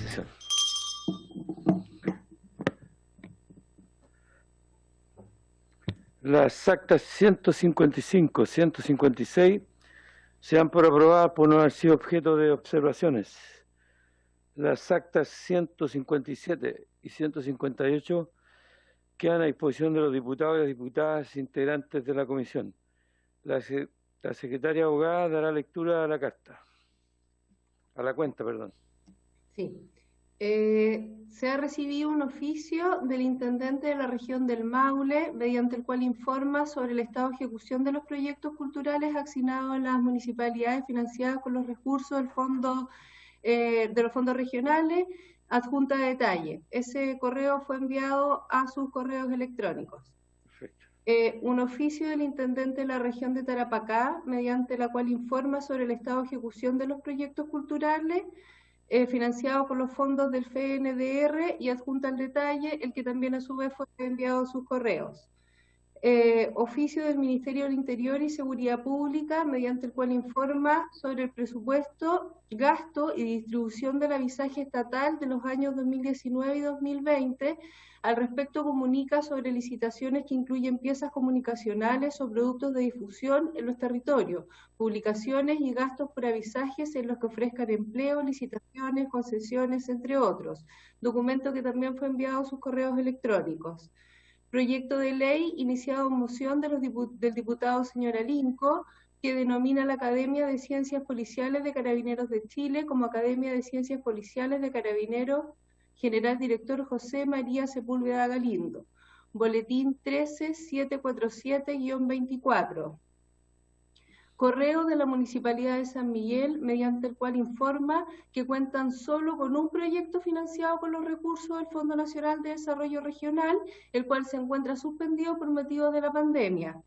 sesión. Las actas 155, 156 se dan por aprobadas por no haber sido objeto de observaciones. Las actas 157 y 158 quedan a disposición de los diputados y las diputadas integrantes de la comisión. La secretaria abogada dará lectura a la carta. A la cuenta, perdón. Sí. Se ha recibido un oficio del intendente de la región del Maule, mediante el cual informa sobre el estado de ejecución de los proyectos culturales asignados a las municipalidades financiadas con los recursos del fondo, de los fondos regionales, adjunta de detalle. Ese correo fue enviado a sus correos electrónicos. Perfecto. Un oficio del intendente de la región de Tarapacá, mediante la cual informa sobre el estado de ejecución de los proyectos culturales financiados por los fondos del FNDR y adjunta el detalle, el que también a su vez fue enviado a sus correos. Oficio del Ministerio del Interior y Seguridad Pública, mediante el cual informa sobre el presupuesto, gasto y distribución del avisaje estatal de los años 2019 y 2020. Al respecto comunica sobre licitaciones que incluyen piezas comunicacionales o productos de difusión en los territorios, publicaciones y gastos por avisajes en los que ofrezcan empleo, licitaciones, concesiones, entre otros. Documento que también fue enviado a sus correos electrónicos. Proyecto de ley iniciado en moción del diputado señor Alinco, que denomina la Academia de Ciencias Policiales de Carabineros de Chile como Academia de Ciencias Policiales de Carabineros, General Director José María Sepúlveda Galindo. Boletín 13747-24. Correo de la Municipalidad de San Miguel, mediante el cual informa que cuentan solo con un proyecto financiado con los recursos del Fondo Nacional de Desarrollo Regional, el cual se encuentra suspendido por motivo de la pandemia.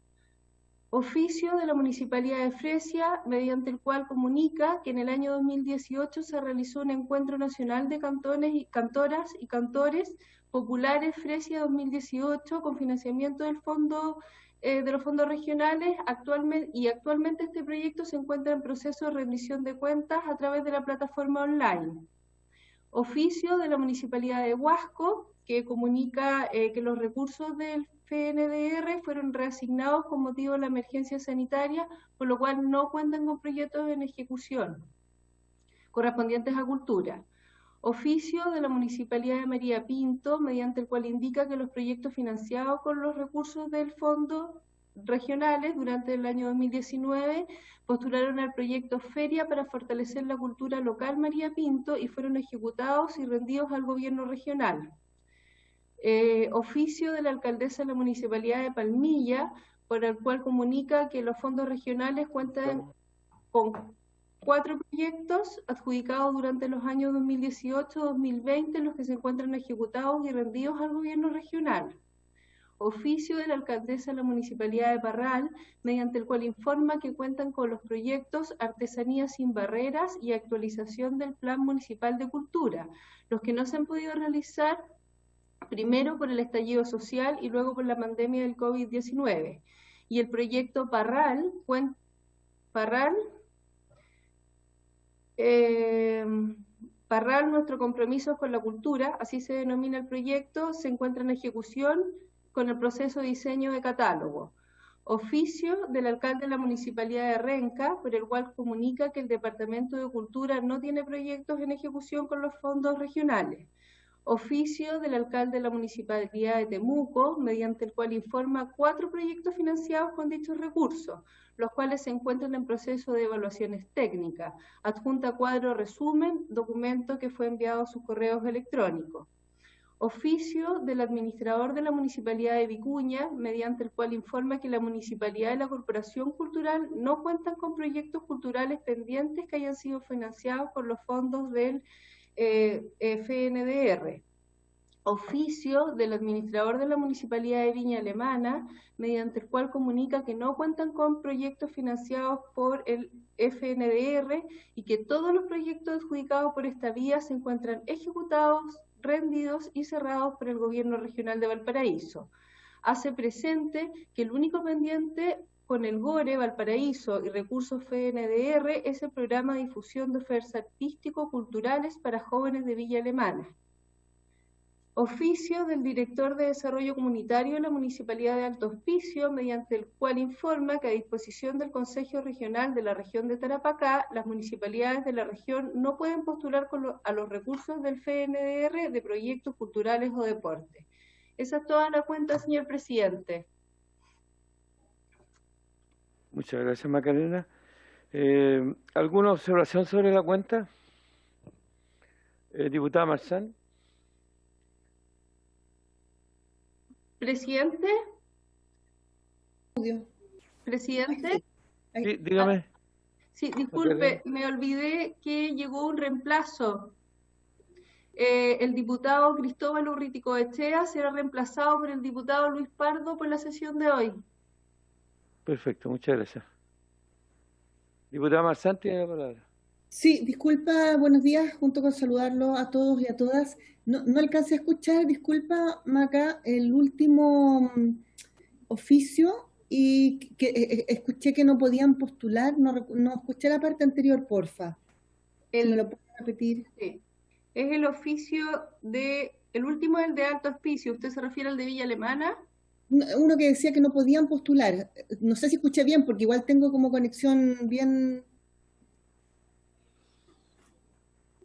Oficio de la Municipalidad de Fresia, mediante el cual comunica que en el año 2018 se realizó un encuentro nacional de cantones y cantoras y cantores populares Fresia 2018 con financiamiento del fondo de los fondos regionales. Actualmente este proyecto se encuentra en proceso de rendición de cuentas a través de la plataforma online. Oficio de la Municipalidad de Huasco, que comunica que los recursos del FNDR fueron reasignados con motivo de la emergencia sanitaria, por lo cual no cuentan con proyectos en ejecución correspondientes a cultura. Oficio de la Municipalidad de María Pinto, mediante el cual indica que los proyectos financiados con los recursos del fondo regionales durante el año 2019 postularon al proyecto Feria para fortalecer la cultura local María Pinto y fueron ejecutados y rendidos al gobierno regional. Oficio de la alcaldesa de la Municipalidad de Palmilla, por el cual comunica que los fondos regionales cuentan con 4 proyectos adjudicados durante los años 2018-2020, los que se encuentran ejecutados y rendidos al gobierno regional. Oficio de la alcaldesa de la Municipalidad de Parral, mediante el cual informa que cuentan con los proyectos Artesanía sin Barreras y actualización del Plan Municipal de Cultura, los que no se han podido realizar primero por el estallido social y luego por la pandemia del COVID-19. Y el proyecto Parral, nuestro compromiso con la cultura, así se denomina el proyecto, se encuentra en ejecución con el proceso de diseño de catálogo. Oficio del alcalde de la Municipalidad de Renca, por el cual comunica que el Departamento de Cultura no tiene proyectos en ejecución con los fondos regionales. Oficio del alcalde de la Municipalidad de Temuco, mediante el cual informa 4 proyectos financiados con dichos recursos, los cuales se encuentran en proceso de evaluaciones técnicas. Adjunta cuadro resumen, documento que fue enviado a sus correos electrónicos. Oficio del administrador de la Municipalidad de Vicuña, mediante el cual informa que la Municipalidad y la Corporación Cultural no cuentan con proyectos culturales pendientes que hayan sido financiados por los fondos del FNDR. Oficio del administrador de la Municipalidad de Viña Alemana, mediante el cual comunica que no cuentan con proyectos financiados por el FNDR y que todos los proyectos adjudicados por esta vía se encuentran ejecutados, rendidos y cerrados por el Gobierno Regional de Valparaíso. Hace presente que el único pendiente con el GORE, Valparaíso y Recursos FNDR es el programa de difusión de ofertas artístico-culturales para jóvenes de Villa Alemana. Oficio del Director de Desarrollo Comunitario de la Municipalidad de Alto Hospicio, mediante el cual informa que a disposición del Consejo Regional de la región de Tarapacá, las municipalidades de la región no pueden postular a los recursos del FNDR de proyectos culturales o deportes. Esa es toda la cuenta, señor presidente. Muchas gracias, Macarena. ¿Alguna observación sobre la cuenta? Diputada Marzán. Presidente. Presidente. Sí, dígame. Sí, disculpe, me olvidé que llegó un reemplazo. El diputado Cristóbal Urriticoechea será reemplazado por el diputado Luis Pardo por la sesión de hoy. Perfecto, muchas gracias. Diputada Marzán, tiene la palabra. Sí, disculpa, buenos días, junto con saludarlo a todos y a todas. No alcancé a escuchar, disculpa, Maca, el último oficio y que escuché que no podían postular, no escuché la parte anterior, porfa. Si me lo pueden repetir. Sí. Es el oficio el último es el de Alto Hospicio. ¿Usted se refiere al de Villa Alemana? Uno que decía que no podían postular. No sé si escuché bien, porque igual tengo como conexión bien...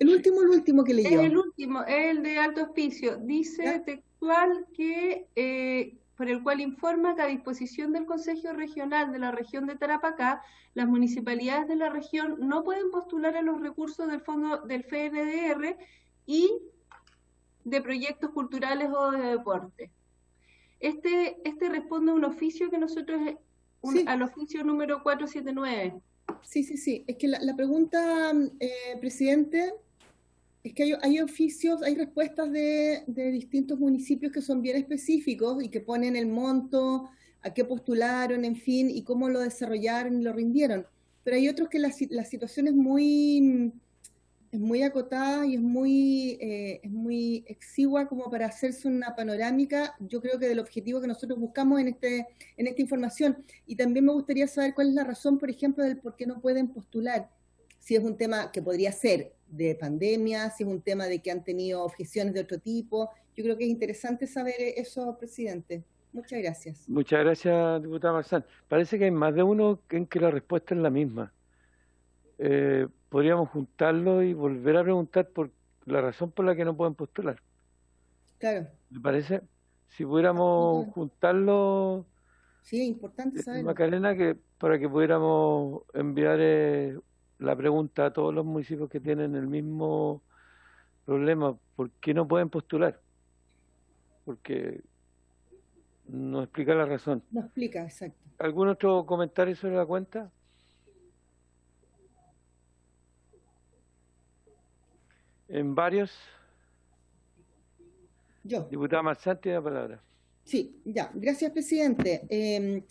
El último que leyó. Es el último, es el de Alto Hospicio. Dice ¿Ya? textual que, por el cual informa que a disposición del Consejo Regional de la región de Tarapacá, las municipalidades de la región no pueden postular a los recursos del fondo del FNDR y de proyectos culturales o de deporte. Este responde a un oficio que nosotros, Sí. al oficio número 479. Sí. Es que la pregunta, presidente, es que hay oficios, hay respuestas de distintos municipios que son bien específicos y que ponen el monto, a qué postularon, en fin, y cómo lo desarrollaron y lo rindieron. Pero hay otros que la situación es muy acotada y es muy exigua como para hacerse una panorámica, yo creo que del objetivo que nosotros buscamos en esta información. Y también me gustaría saber cuál es la razón, por ejemplo, del por qué no pueden postular. Si es un tema que podría ser de pandemia, si es un tema de que han tenido objeciones de otro tipo. Yo creo que es interesante saber eso, presidente. Muchas gracias. Muchas gracias, diputada Marzán. Parece que hay más de uno en que la respuesta es la misma. Podríamos juntarlo y volver a preguntar por la razón por la que no pueden postular. Claro. ¿Le parece? Si pudiéramos juntarlo, sí, es importante saberlo. Macarena, que para que pudiéramos enviar la pregunta a todos los municipios que tienen el mismo problema, ¿por qué no pueden postular? Porque no explica la razón. No explica, exacto. ¿Algún otro comentario sobre la cuenta? En varios. Yo. Diputada Marzán tiene la palabra. Sí, ya. Gracias, presidente.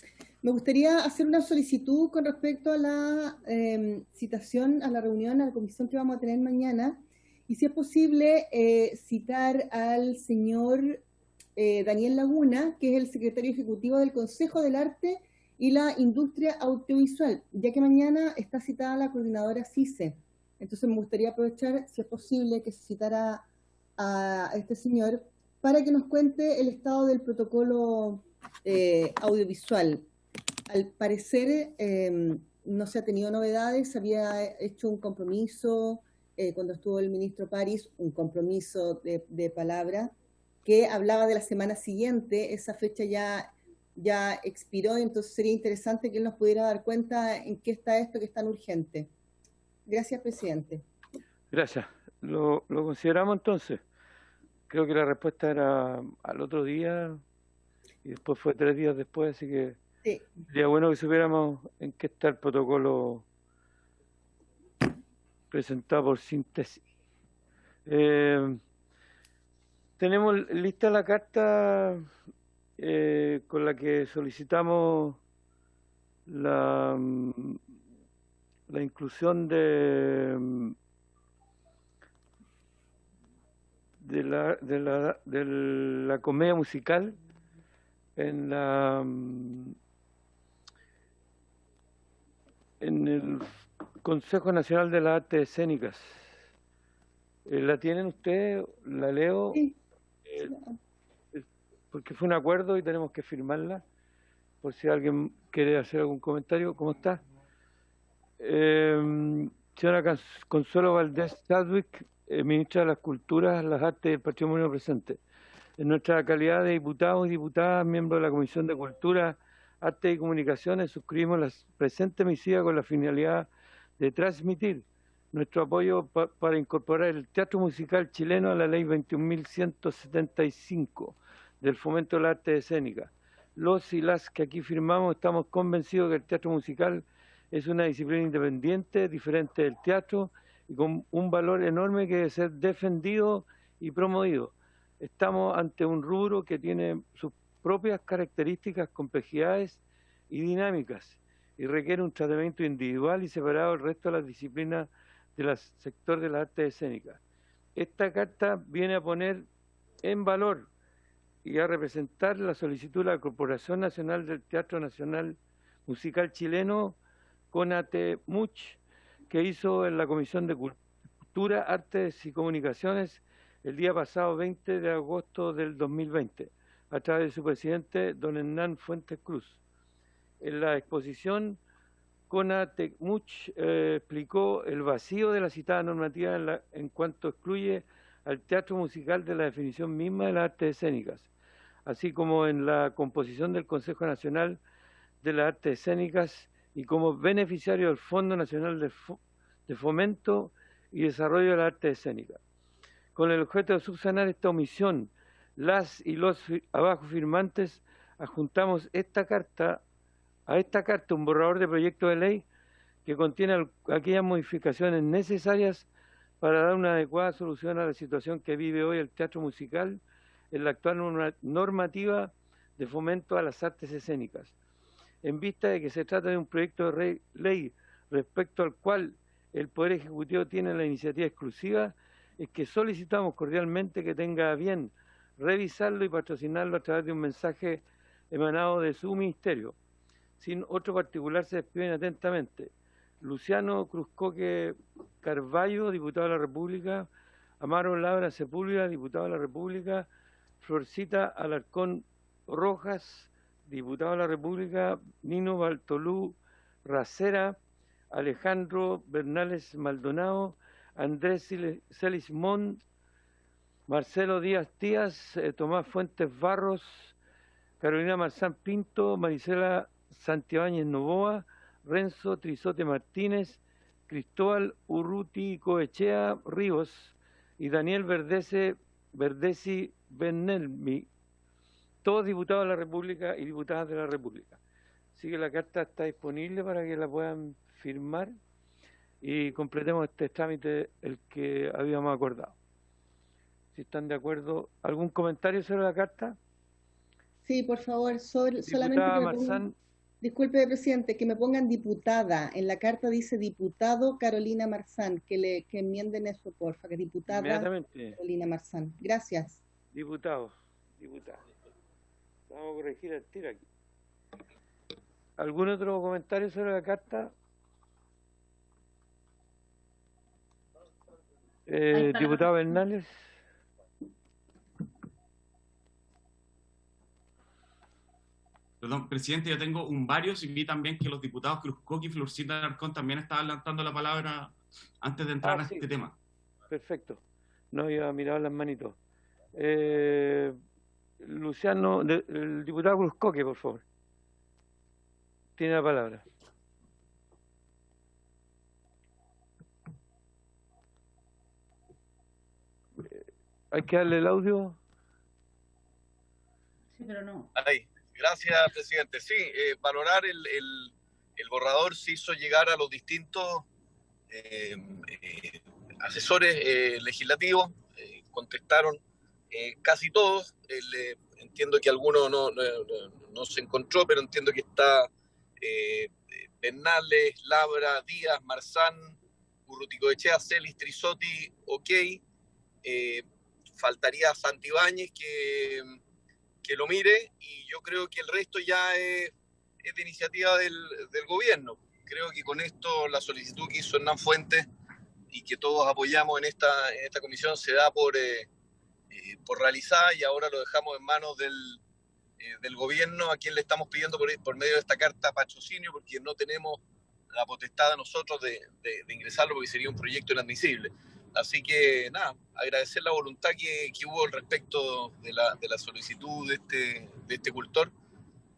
Me gustaría hacer una solicitud con respecto a la citación a la reunión, a la comisión que vamos a tener mañana, y si es posible citar al señor Daniel Laguna, que es el secretario ejecutivo del Consejo del Arte y la Industria Audiovisual, ya que mañana está citada la coordinadora CICE. Entonces me gustaría aprovechar, si es posible, que se citara a este señor para que nos cuente el estado del protocolo audiovisual. Al parecer no se ha tenido novedades, se había hecho un compromiso cuando estuvo el ministro París, un compromiso de palabra, que hablaba de la semana siguiente. Esa fecha ya expiró, entonces sería interesante que él nos pudiera dar cuenta en qué está esto que es tan urgente. Gracias, presidente. Gracias. Lo consideramos entonces. Creo que la respuesta era al otro día y después fue 3 días después, así que sí. Sería bueno que supiéramos en qué está el protocolo presentado por Síntesis. Tenemos lista la carta con la que solicitamos la inclusión de la comedia musical en en el Consejo Nacional de las Artes Escénicas. ¿La tienen ustedes? ¿La leo? Sí. Porque fue un acuerdo y tenemos que firmarla, por si alguien quiere hacer algún comentario. ¿Cómo está? Señora Consuelo Valdés Chadwick, ministra de las Culturas, las Artes y el Patrimonio presente. En nuestra calidad de diputados y diputadas, miembros de la Comisión de Cultura, Arte y Comunicaciones, suscribimos la presente misiva con la finalidad de transmitir nuestro apoyo para incorporar el teatro musical chileno a la Ley 21.175 del Fomento de la Arte Escénica. Los y las que aquí firmamos estamos convencidos que el teatro musical es una disciplina independiente, diferente del teatro y con un valor enorme que debe ser defendido y promovido. Estamos ante un rubro que tiene sus propias características, complejidades y dinámicas y requiere un tratamiento individual y separado del resto de las disciplinas del sector de las artes escénicas. Esta carta viene a poner en valor y a representar la solicitud de la Corporación Nacional del Teatro Nacional Musical Chileno, CONATEMUCH, que hizo en la Comisión de Cultura, Artes y Comunicaciones el día pasado 20 de agosto del 2020, a través de su presidente, don Hernán Fuentes Cruz. En la exposición, CONATEMUCH explicó el vacío de la citada normativa en cuanto excluye al teatro musical de la definición misma de las artes escénicas, así como en la composición del Consejo Nacional de las Artes Escénicas y como beneficiario del Fondo Nacional de Fomento y Desarrollo de las Artes Escénicas. Con el objeto de subsanar esta omisión, las y los abajo firmantes adjuntamos a esta carta un borrador de proyecto de ley que contiene aquellas modificaciones necesarias para dar una adecuada solución a la situación que vive hoy el teatro musical en la actual normativa de fomento a las artes escénicas. En vista de que se trata de un proyecto de ley respecto al cual el Poder Ejecutivo tiene la iniciativa exclusiva, es que solicitamos cordialmente que tenga a bien revisarlo y patrocinarlo a través de un mensaje emanado de su ministerio. Sin otro particular se despiden atentamente Luciano Cruzcoque Carballo, diputado de la República; Amaro Labra Sepúlveda, diputado de la República; Florcita Alarcón Rojas, diputado de la República; Nino Bartolú Racera; Alejandro Bernales Maldonado; Andrés Celismón; Marcelo Díaz Díaz; Tomás Fuentes Barros; Carolina Marzán Pinto; Marisela Santibáñez Novoa; Renzo Trizote Martínez; Cristóbal Urruti Coechea Ríos y Daniel Verdesi Benelmi, todos diputados de la República y diputadas de la República. Así que la carta está disponible para que la puedan firmar y completemos este trámite el que habíamos acordado. Si están de acuerdo, ¿algún comentario sobre la carta? Sí, por favor, solamente Diputada que Marzán. disculpe, presidente, que me pongan diputada. En la carta dice diputado Carolina Marzán, que enmienden eso, porfa, que diputada Carolina Marzán. Gracias. Diputado. Vamos a corregir el tiro aquí. ¿Algún otro comentario sobre la carta? Diputado Bernales. Perdón, presidente, yo tengo varios y vi también que los diputados Cruzcoque y Florcita Alarcón también estaban levantando la palabra antes de entrar a este tema. Perfecto. No había mirado las manitos. Luciano, el diputado Cruzcoque, por favor. Tiene la palabra. ¿Hay que darle el audio? Sí, pero no. Ahí. Gracias, presidente. Sí, valorar el borrador se hizo llegar a los distintos asesores legislativos, contestaron casi todos. Entiendo que alguno no se encontró, pero entiendo que está Bernales, Labra, Díaz, Marzán, Urruticoechea, Celis, Trizotti, ok. Faltaría Santibáñez que lo mire, y yo creo que el resto ya es de iniciativa del gobierno. creo que con esto la solicitud que hizo Hernán Fuentes y que todos apoyamos en esta comisión se da por realizada, y ahora lo dejamos en manos del gobierno, a quien le estamos pidiendo por medio de esta carta patrocinio, porque no tenemos la potestad de nosotros de ingresarlo, porque sería un proyecto inadmisible. Así que nada, agradecer la voluntad que hubo al respecto de la solicitud de este cultor,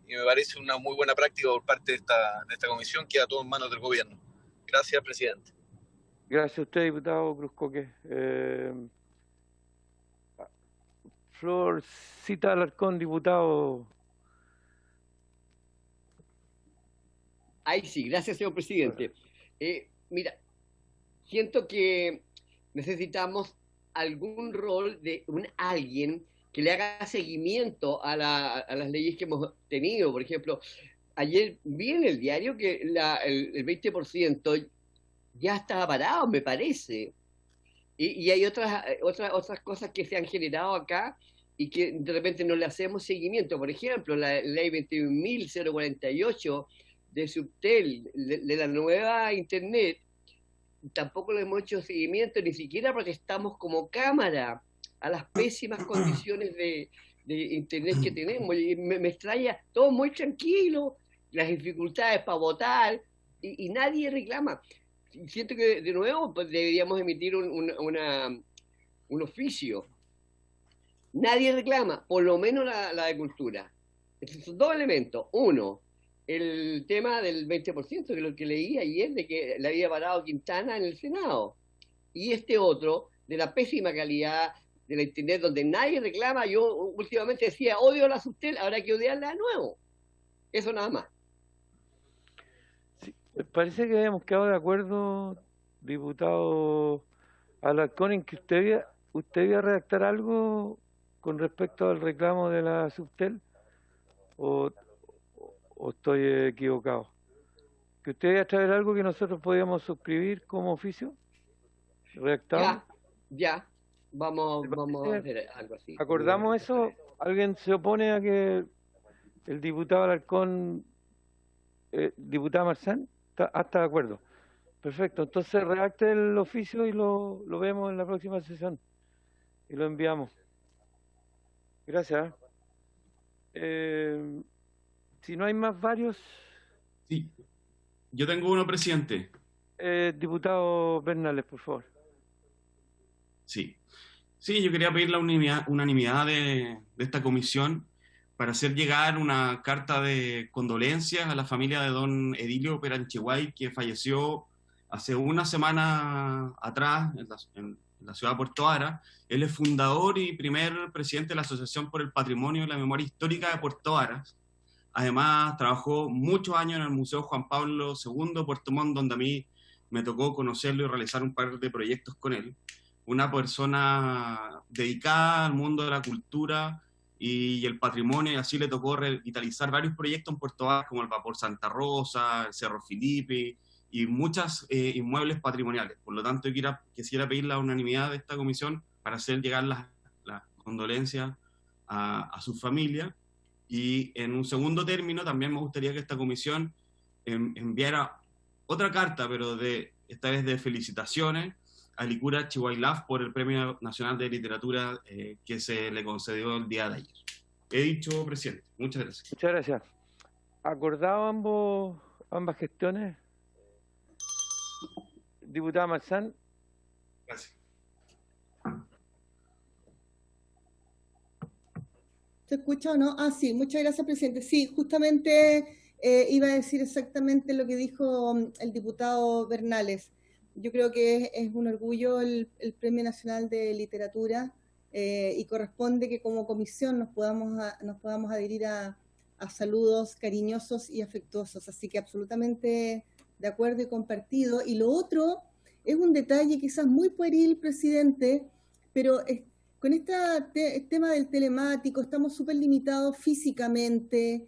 y me parece una muy buena práctica por parte de esta comisión, queda todo en manos del gobierno. Gracias, presidente. Gracias a usted, diputado Cruzcoque. Florcita Alarcón, diputado. Ahí sí, gracias, señor presidente. Mira, siento que necesitamos algún rol de alguien que le haga seguimiento a las leyes que hemos tenido. Por ejemplo, ayer vi en el diario que el 20% ya estaba parado, me parece. Y hay otras cosas que se han generado acá y que de repente no le hacemos seguimiento. Por ejemplo, la ley 21.048 de Subtel, de la nueva Internet, tampoco le hemos hecho seguimiento, ni siquiera porque estamos como Cámara a las pésimas condiciones de Internet que tenemos. Y me extraña, todo muy tranquilo, las dificultades para votar, y nadie reclama. Siento que de nuevo pues, deberíamos emitir un oficio. Nadie reclama, por lo menos la de cultura. Estos son dos elementos. Uno, el tema del 20%, que es lo que leí ayer, de que le había parado Quintana en el Senado. Y este otro, de la pésima calidad de la Internet, donde nadie reclama. Yo últimamente decía, odio la Subtel, ahora hay que odiarla de nuevo. Eso nada más. Sí, parece que habíamos quedado de acuerdo, diputado Alarcón, en que usted iba a redactar algo con respecto al reclamo de la Subtel, o estoy equivocado. Que usted iba a traer algo que nosotros podíamos suscribir como oficio redactado. Ya, vamos a hacer algo así. ¿Acordamos eso? ¿Alguien se opone a que el diputado Alarcón, diputada Marzán, está de acuerdo? Perfecto, entonces redacte el oficio y lo vemos en la próxima sesión y lo enviamos. Gracias. Si no hay más varios... Sí, yo tengo uno, presidente. Diputado Bernales, por favor. Sí, yo quería pedir la unanimidad de esta comisión para hacer llegar una carta de condolencias a la familia de don Edilio Perancheguay, que falleció hace una semana atrás en la ciudad de Puerto Ara. Él es fundador y primer presidente de la Asociación por el Patrimonio y la Memoria Histórica de Puerto Aras. Además, trabajó muchos años en el Museo Juan Pablo II, Puerto Montt, donde a mí me tocó conocerlo y realizar un par de proyectos con él. Una persona dedicada al mundo de la cultura y el patrimonio, y así le tocó revitalizar varios proyectos en Puerto Aras, como el Vapor Santa Rosa, el Cerro Filipe y muchos inmuebles patrimoniales. Por lo tanto, quisiera pedir la unanimidad de esta comisión para hacer llegar las condolencias a su familia. Y en un segundo término, también me gustaría que esta comisión enviara otra carta, pero esta vez de felicitaciones, a Licura Chihuailaf por el Premio Nacional de Literatura que se le concedió el día de ayer. He dicho, presidente. Muchas gracias. Muchas gracias. ¿Acordado ambas gestiones? Diputada Marzán. Gracias. ¿Se escucha o no? Ah, sí, muchas gracias, presidente. Sí, justamente iba a decir exactamente lo que dijo el diputado Bernales. Yo creo que es un orgullo el Premio Nacional de Literatura y corresponde que como comisión nos podamos adherir a saludos cariñosos y afectuosos. Así que absolutamente de acuerdo y compartido. Y lo otro es un detalle quizás muy pueril, presidente, pero con este tema del telemático estamos súper limitados físicamente,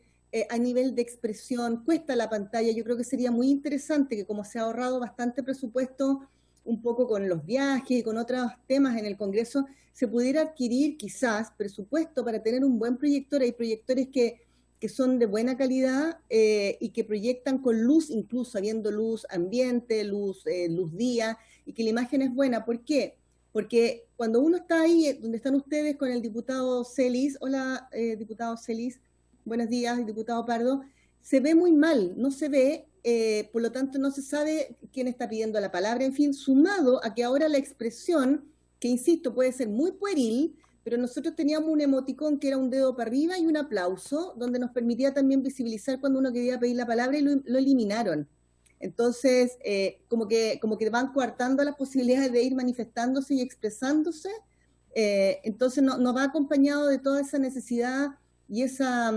a nivel de expresión, cuesta la pantalla. Yo creo que sería muy interesante que, como se ha ahorrado bastante presupuesto un poco con los viajes y con otros temas en el Congreso, se pudiera adquirir quizás presupuesto para tener un buen proyector. Hay proyectores que que son de buena calidad y que proyectan con luz, incluso habiendo luz ambiente, luz día, y que la imagen es buena. ¿Por qué? Porque cuando uno está ahí, donde están ustedes con el diputado Celis, hola diputado Celis, buenos días, diputado Pardo, se ve muy mal, no se ve, por lo tanto no se sabe quién está pidiendo la palabra, en fin, sumado a que ahora la expresión, que insisto, puede ser muy pueril, pero nosotros teníamos un emoticón que era un dedo para arriba y un aplauso, donde nos permitía también visibilizar cuando uno quería pedir la palabra y lo eliminaron. Entonces, como que van coartando las posibilidades de ir manifestándose y expresándose, entonces no va acompañado de toda esa necesidad y esa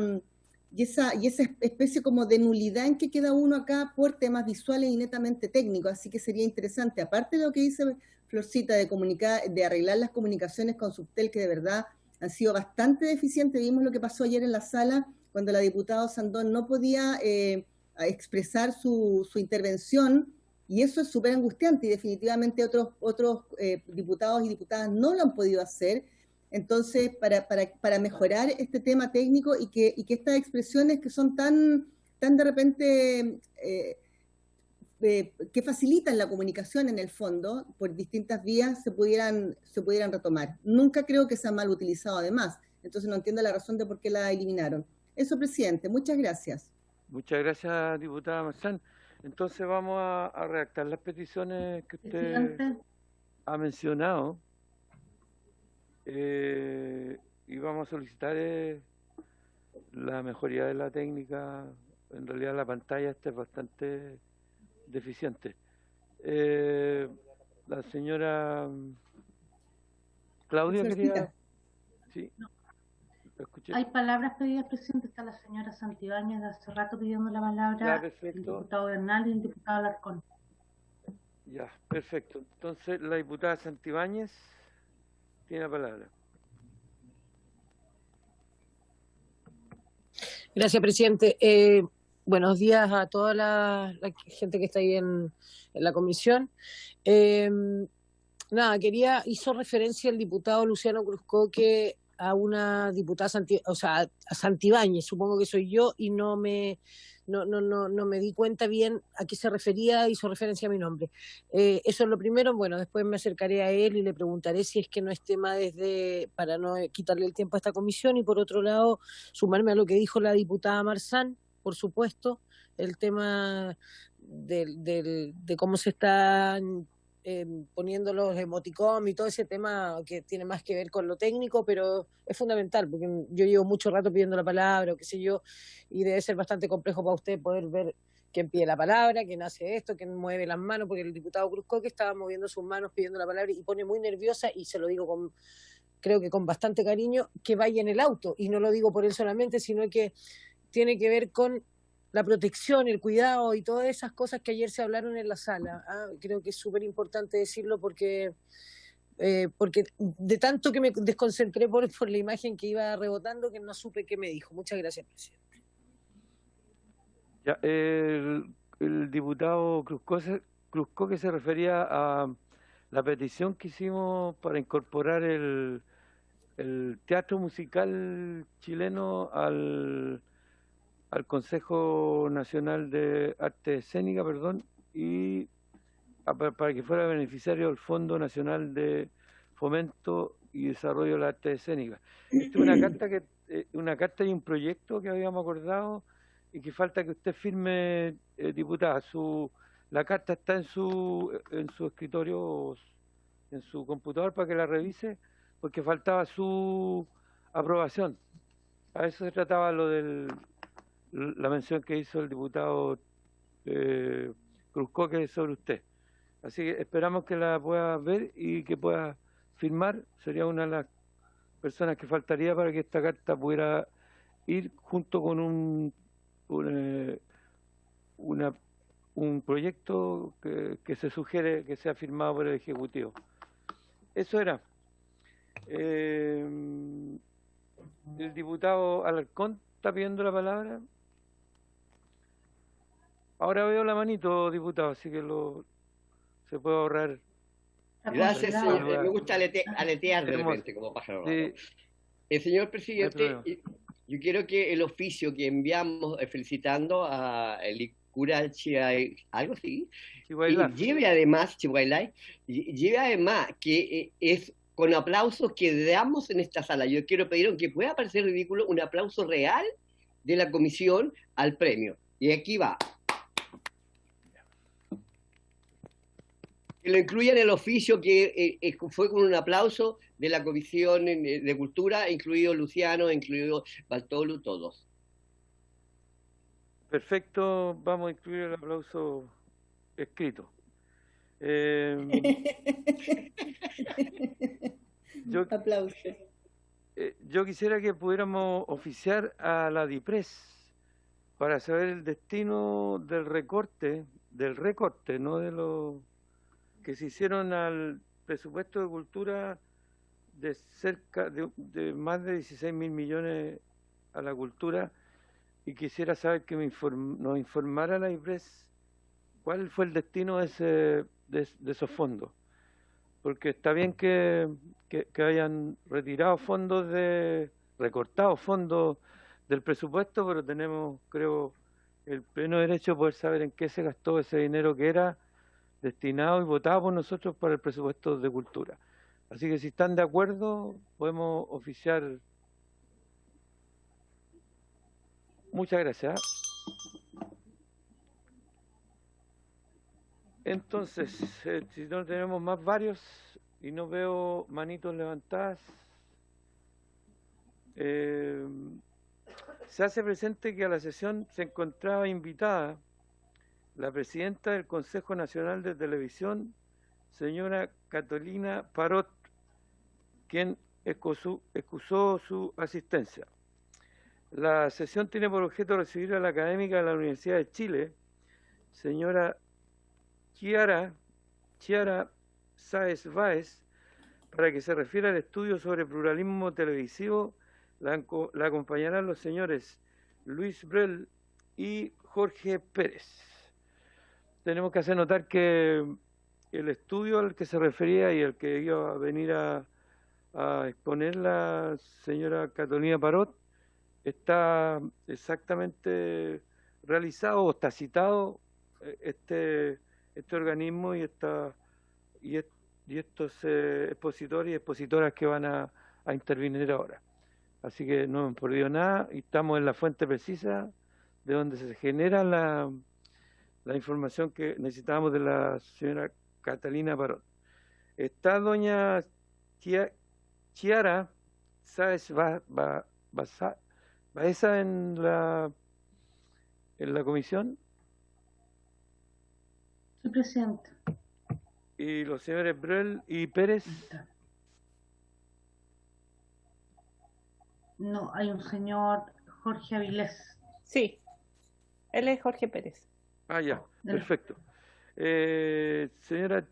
especie como de nulidad en que queda uno acá por temas visuales y netamente técnicos. Así que sería interesante, aparte de lo que dice Florcita, de arreglar las comunicaciones con Subtel, que de verdad han sido bastante deficientes. Vimos lo que pasó ayer en la sala, cuando la diputada Sandón no podía expresar su intervención, y eso es súper angustiante, y definitivamente otros diputados y diputadas no lo han podido hacer. Entonces, para mejorar este tema técnico y que estas expresiones que son tan de repente que facilitan la comunicación en el fondo, por distintas vías se pudieran retomar. Nunca creo que sea mal utilizado además, entonces no entiendo la razón de por qué la eliminaron. Eso, presidente, muchas gracias. Muchas gracias, diputada Marzán. Entonces vamos a redactar las peticiones que usted ha mencionado y vamos a solicitar la mejoría de la técnica. En realidad la pantalla esta es bastante deficiente. La señora Claudia quería... Sí. Escuché. Hay palabras pedidas, presidente. Está la señora Santibáñez de hace rato pidiendo la palabra, el diputado Bernal y el diputado Alarcón. Ya, perfecto. Entonces la diputada Santibáñez tiene la palabra. Gracias, presidente. Buenos días a toda la gente que está ahí en la comisión. Hizo referencia el diputado Luciano Cruzcoque a una diputada a Santibáñez, supongo que soy yo, y no me di cuenta bien a qué se refería, hizo referencia a mi nombre. Eso es lo primero. Bueno, después me acercaré a él y le preguntaré si es que no es tema para no quitarle el tiempo a esta comisión, y por otro lado, sumarme a lo que dijo la diputada Marzán, por supuesto, el tema de cómo se están poniendo los emoticons y todo ese tema que tiene más que ver con lo técnico, pero es fundamental, porque yo llevo mucho rato pidiendo la palabra, o qué sé yo, y debe ser bastante complejo para usted poder ver quién pide la palabra, quién hace esto, quién mueve las manos, porque el diputado Cruzcoque estaba moviendo sus manos pidiendo la palabra y pone muy nerviosa, y se lo digo creo que con bastante cariño, que vaya en el auto, y no lo digo por él solamente, sino que tiene que ver con la protección, el cuidado y todas esas cosas que ayer se hablaron en la sala. Creo que es súper importante decirlo porque de tanto que me desconcentré por la imagen que iba rebotando, que no supe qué me dijo. Muchas gracias, presidente. Ya, el diputado Cruzcoque se refería a la petición que hicimos para incorporar el teatro musical chileno al Consejo Nacional de Arte Escénica, y para que fuera beneficiario del Fondo Nacional de Fomento y Desarrollo de la Arte Escénica. Esta es una carta y un proyecto que habíamos acordado y que falta que usted firme, diputada. La carta está en su escritorio, en su computador, para que la revise, porque faltaba su aprobación. A eso se trataba la mención que hizo el diputado Cruzcoque sobre usted. Así que esperamos que la pueda ver y que pueda firmar. Sería una de las personas que faltaría para que esta carta pudiera ir junto con un proyecto que se sugiere que sea firmado por el Ejecutivo. Eso era. El diputado Alarcón está pidiendo la palabra. Ahora veo la manito, diputado, así que se puede ahorrar. Gracias, señor. Me gusta aletear de repente como pájaro. Sí. Señor presidente, yo quiero que el oficio que enviamos felicitando a Licura Chiay, algo así, lleve además, lleve además que es con aplausos que damos en esta sala. Yo quiero pedir, aunque pueda parecer ridículo, un aplauso real de la comisión al premio. Y aquí va. Que lo incluya en el oficio, que fue con un aplauso de la Comisión de Cultura, incluido Luciano, incluido Bartolo, todos. Perfecto, vamos a incluir el aplauso escrito. Yo quisiera que pudiéramos oficiar a la DIPRES para saber el destino del recorte, no de lo que se hicieron al presupuesto de cultura de cerca de más de 16.000 millones a la cultura, y quisiera saber que nos informara la DIPRES cuál fue el destino de esos fondos, porque está bien que hayan recortado fondos del presupuesto, pero tenemos, creo, el pleno derecho a poder saber en qué se gastó ese dinero que era destinado y votado por nosotros para el presupuesto de cultura. Así que si están de acuerdo, podemos oficiar. Muchas gracias. Entonces, si no tenemos más varios y no veo manitos levantadas, se hace presente que a la sesión se encontraba invitada la presidenta del Consejo Nacional de Televisión, señora Catalina Parot, quien excusó su asistencia. La sesión tiene por objeto recibir a la académica de la Universidad de Chile, señora Chiara Sáez Báez, para que se refiera al estudio sobre pluralismo televisivo. La acompañarán los señores Luis Brel y Jorge Pérez. Tenemos que hacer notar que el estudio al que se refería y al que iba a venir a exponer la señora Catalina Parot está exactamente realizado, o está citado este organismo y estos expositores y expositoras que van a intervenir ahora. Así que no hemos perdido nada y estamos en la fuente precisa de donde se genera la información que necesitábamos de la señora Catalina Parot. Está doña Chiara Sáez Baeza en la comisión. Sí, presidente. ¿Y los señores Brel y Pérez? No, hay un señor Jorge Avilés. Sí, él es Jorge Pérez. Ah, ya, perfecto. Señora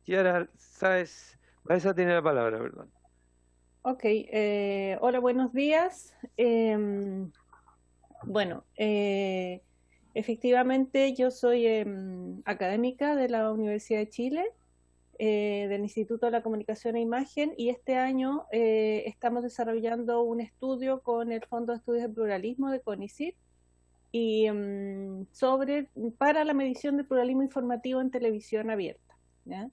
Chiara Sáez Baeza tiene la palabra, perdón. Ok, hola, buenos días. Bueno, efectivamente yo soy académica de la Universidad de Chile, del Instituto de la Comunicación e Imagen, y este año estamos desarrollando un estudio con el Fondo de Estudios de Pluralismo de CONICYT y para la medición del pluralismo informativo en televisión abierta, ¿ya?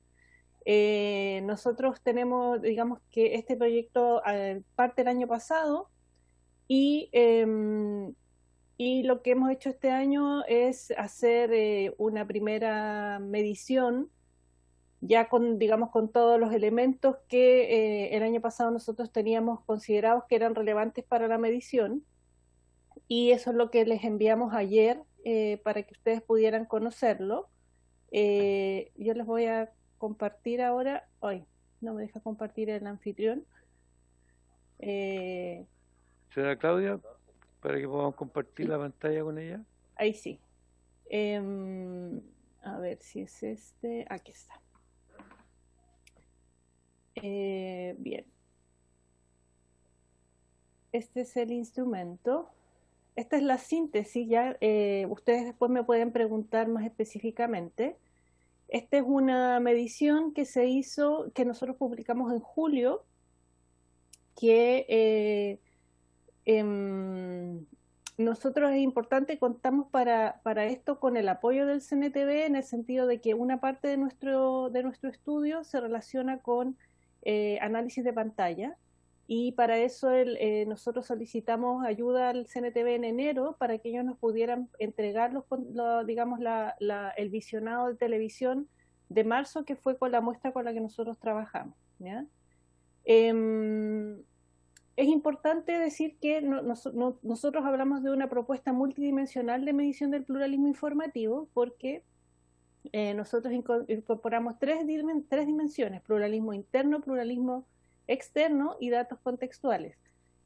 Nosotros tenemos, digamos que este proyecto parte el año pasado y lo que hemos hecho este año es hacer una primera medición ya con, digamos, con todos los elementos que el año pasado nosotros teníamos considerados que eran relevantes para la medición, y eso es lo que les enviamos ayer para que ustedes pudieran conocerlo. Yo les voy a compartir ahora. Ay, no me deja compartir el anfitrión. Señora Claudia, para que podamos compartir la pantalla con ella. Ahí sí. A ver si es este. Aquí está. Bien. Este es el instrumento. Esta es la síntesis, ya ustedes después me pueden preguntar más específicamente. Esta es una medición que se hizo, que nosotros publicamos en julio, que nosotros es importante, contamos para esto con el apoyo del CNTV, en el sentido de que una parte de nuestro estudio se relaciona con análisis de pantalla, y para eso nosotros solicitamos ayuda al CNTV en enero para que ellos nos pudieran entregar digamos el visionado de televisión de marzo, que fue con la muestra con la que nosotros trabajamos, ¿ya? Es importante decir que nosotros hablamos de una propuesta multidimensional de medición del pluralismo informativo, porque nosotros incorporamos tres dimensiones: pluralismo interno, pluralismo externo y datos contextuales.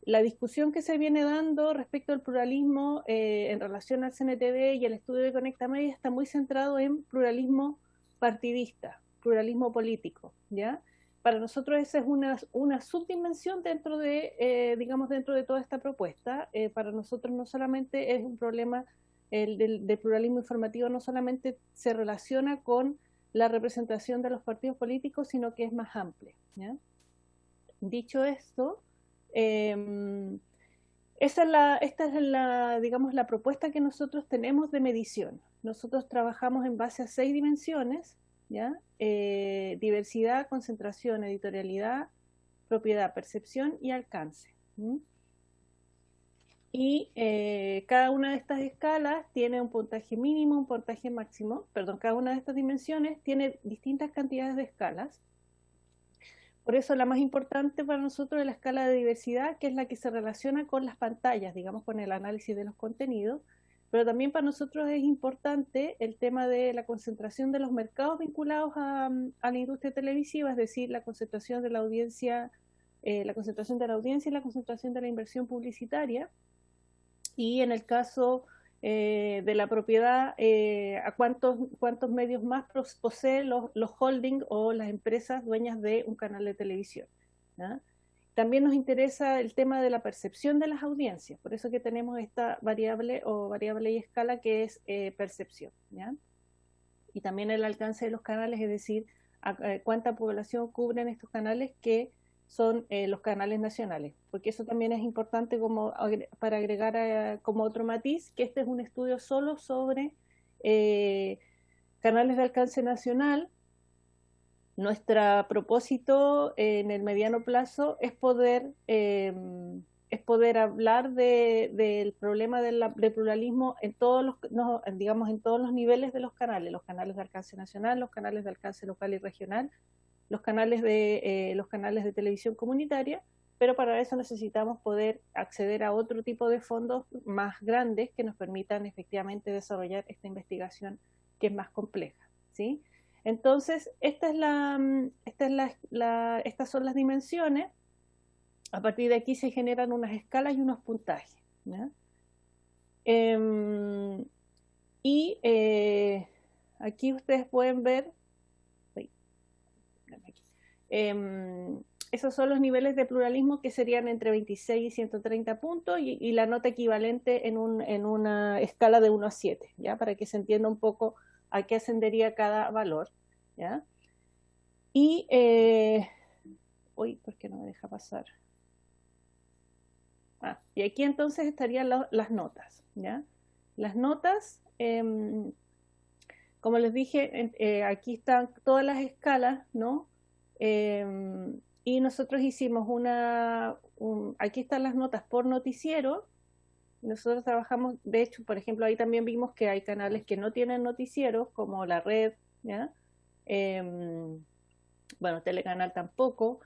La discusión que se viene dando respecto al pluralismo en relación al CNTV y el estudio de Conecta Media está muy centrado en pluralismo partidista, pluralismo político, ¿ya? Para nosotros esa es una subdimensión dentro de, digamos, dentro de toda esta propuesta. Para nosotros no solamente es un problema, del pluralismo informativo no solamente se relaciona con la representación de los partidos políticos, sino que es más amplia, ¿ya? Dicho esto, esta es digamos, la propuesta que nosotros tenemos de medición. Nosotros trabajamos en base a 6 dimensiones, ¿ya? Diversidad, concentración, editorialidad, propiedad, percepción y alcance. Y cada una de estas escalas tiene un puntaje mínimo, un puntaje máximo, perdón, cada una de estas dimensiones tiene distintas cantidades de escalas. Por eso la más importante para nosotros es la escala de diversidad, que es la que se relaciona con las pantallas, digamos, con el análisis de los contenidos. Pero también para nosotros es importante el tema de la concentración de los mercados vinculados a la industria televisiva, es decir, la concentración de la audiencia, y la concentración de la inversión publicitaria. Y en el caso de la propiedad, a cuántos medios más poseen los holding o las empresas dueñas de un canal de televisión, ¿no? También nos interesa el tema de la percepción de las audiencias, por eso que tenemos esta variable y escala que es percepción, ¿ya? Y también el alcance de los canales, es decir, cuánta población cubren estos canales que son los canales nacionales, porque eso también es importante para agregar como otro matiz, que este es un estudio solo sobre canales de alcance nacional. Nuestro propósito en el mediano plazo es poder hablar del problema del pluralismo en todos los niveles de los canales de alcance nacional, los canales de alcance local y regional, los canales de televisión comunitaria, pero para eso necesitamos poder acceder a otro tipo de fondos más grandes que nos permitan efectivamente desarrollar esta investigación que es más compleja, ¿sí? Entonces, estas son las dimensiones. A partir de aquí se generan unas escalas y unos puntajes, ¿ya? Aquí ustedes pueden ver, esos son los niveles de pluralismo que serían entre 26 y 130 puntos y la nota equivalente en una escala de 1 a 7, ¿ya? Para que se entienda un poco a qué ascendería cada valor, ¿ya? Y, ¿por qué no me deja pasar? Y aquí entonces estarían las notas, ¿ya? Las notas, como les dije, aquí están todas las escalas, ¿no? Y nosotros hicimos aquí están las notas por noticiero. Nosotros trabajamos, de hecho, por ejemplo, ahí también vimos que hay canales que no tienen noticieros, como La Red, ¿ya? Bueno, Telecanal tampoco.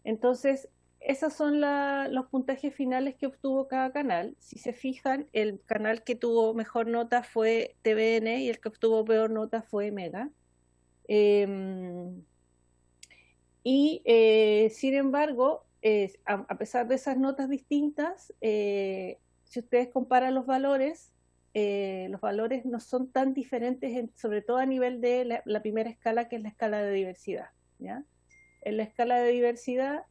Entonces, esos son los puntajes finales que obtuvo cada canal. Si se fijan, el canal que tuvo mejor nota fue TVN y el que obtuvo peor nota fue Mega. Sin embargo, a pesar de esas notas distintas, si ustedes comparan los valores no son tan diferentes, sobre todo a nivel de la primera escala, que es la escala de diversidad, ¿ya? En la escala de diversidad,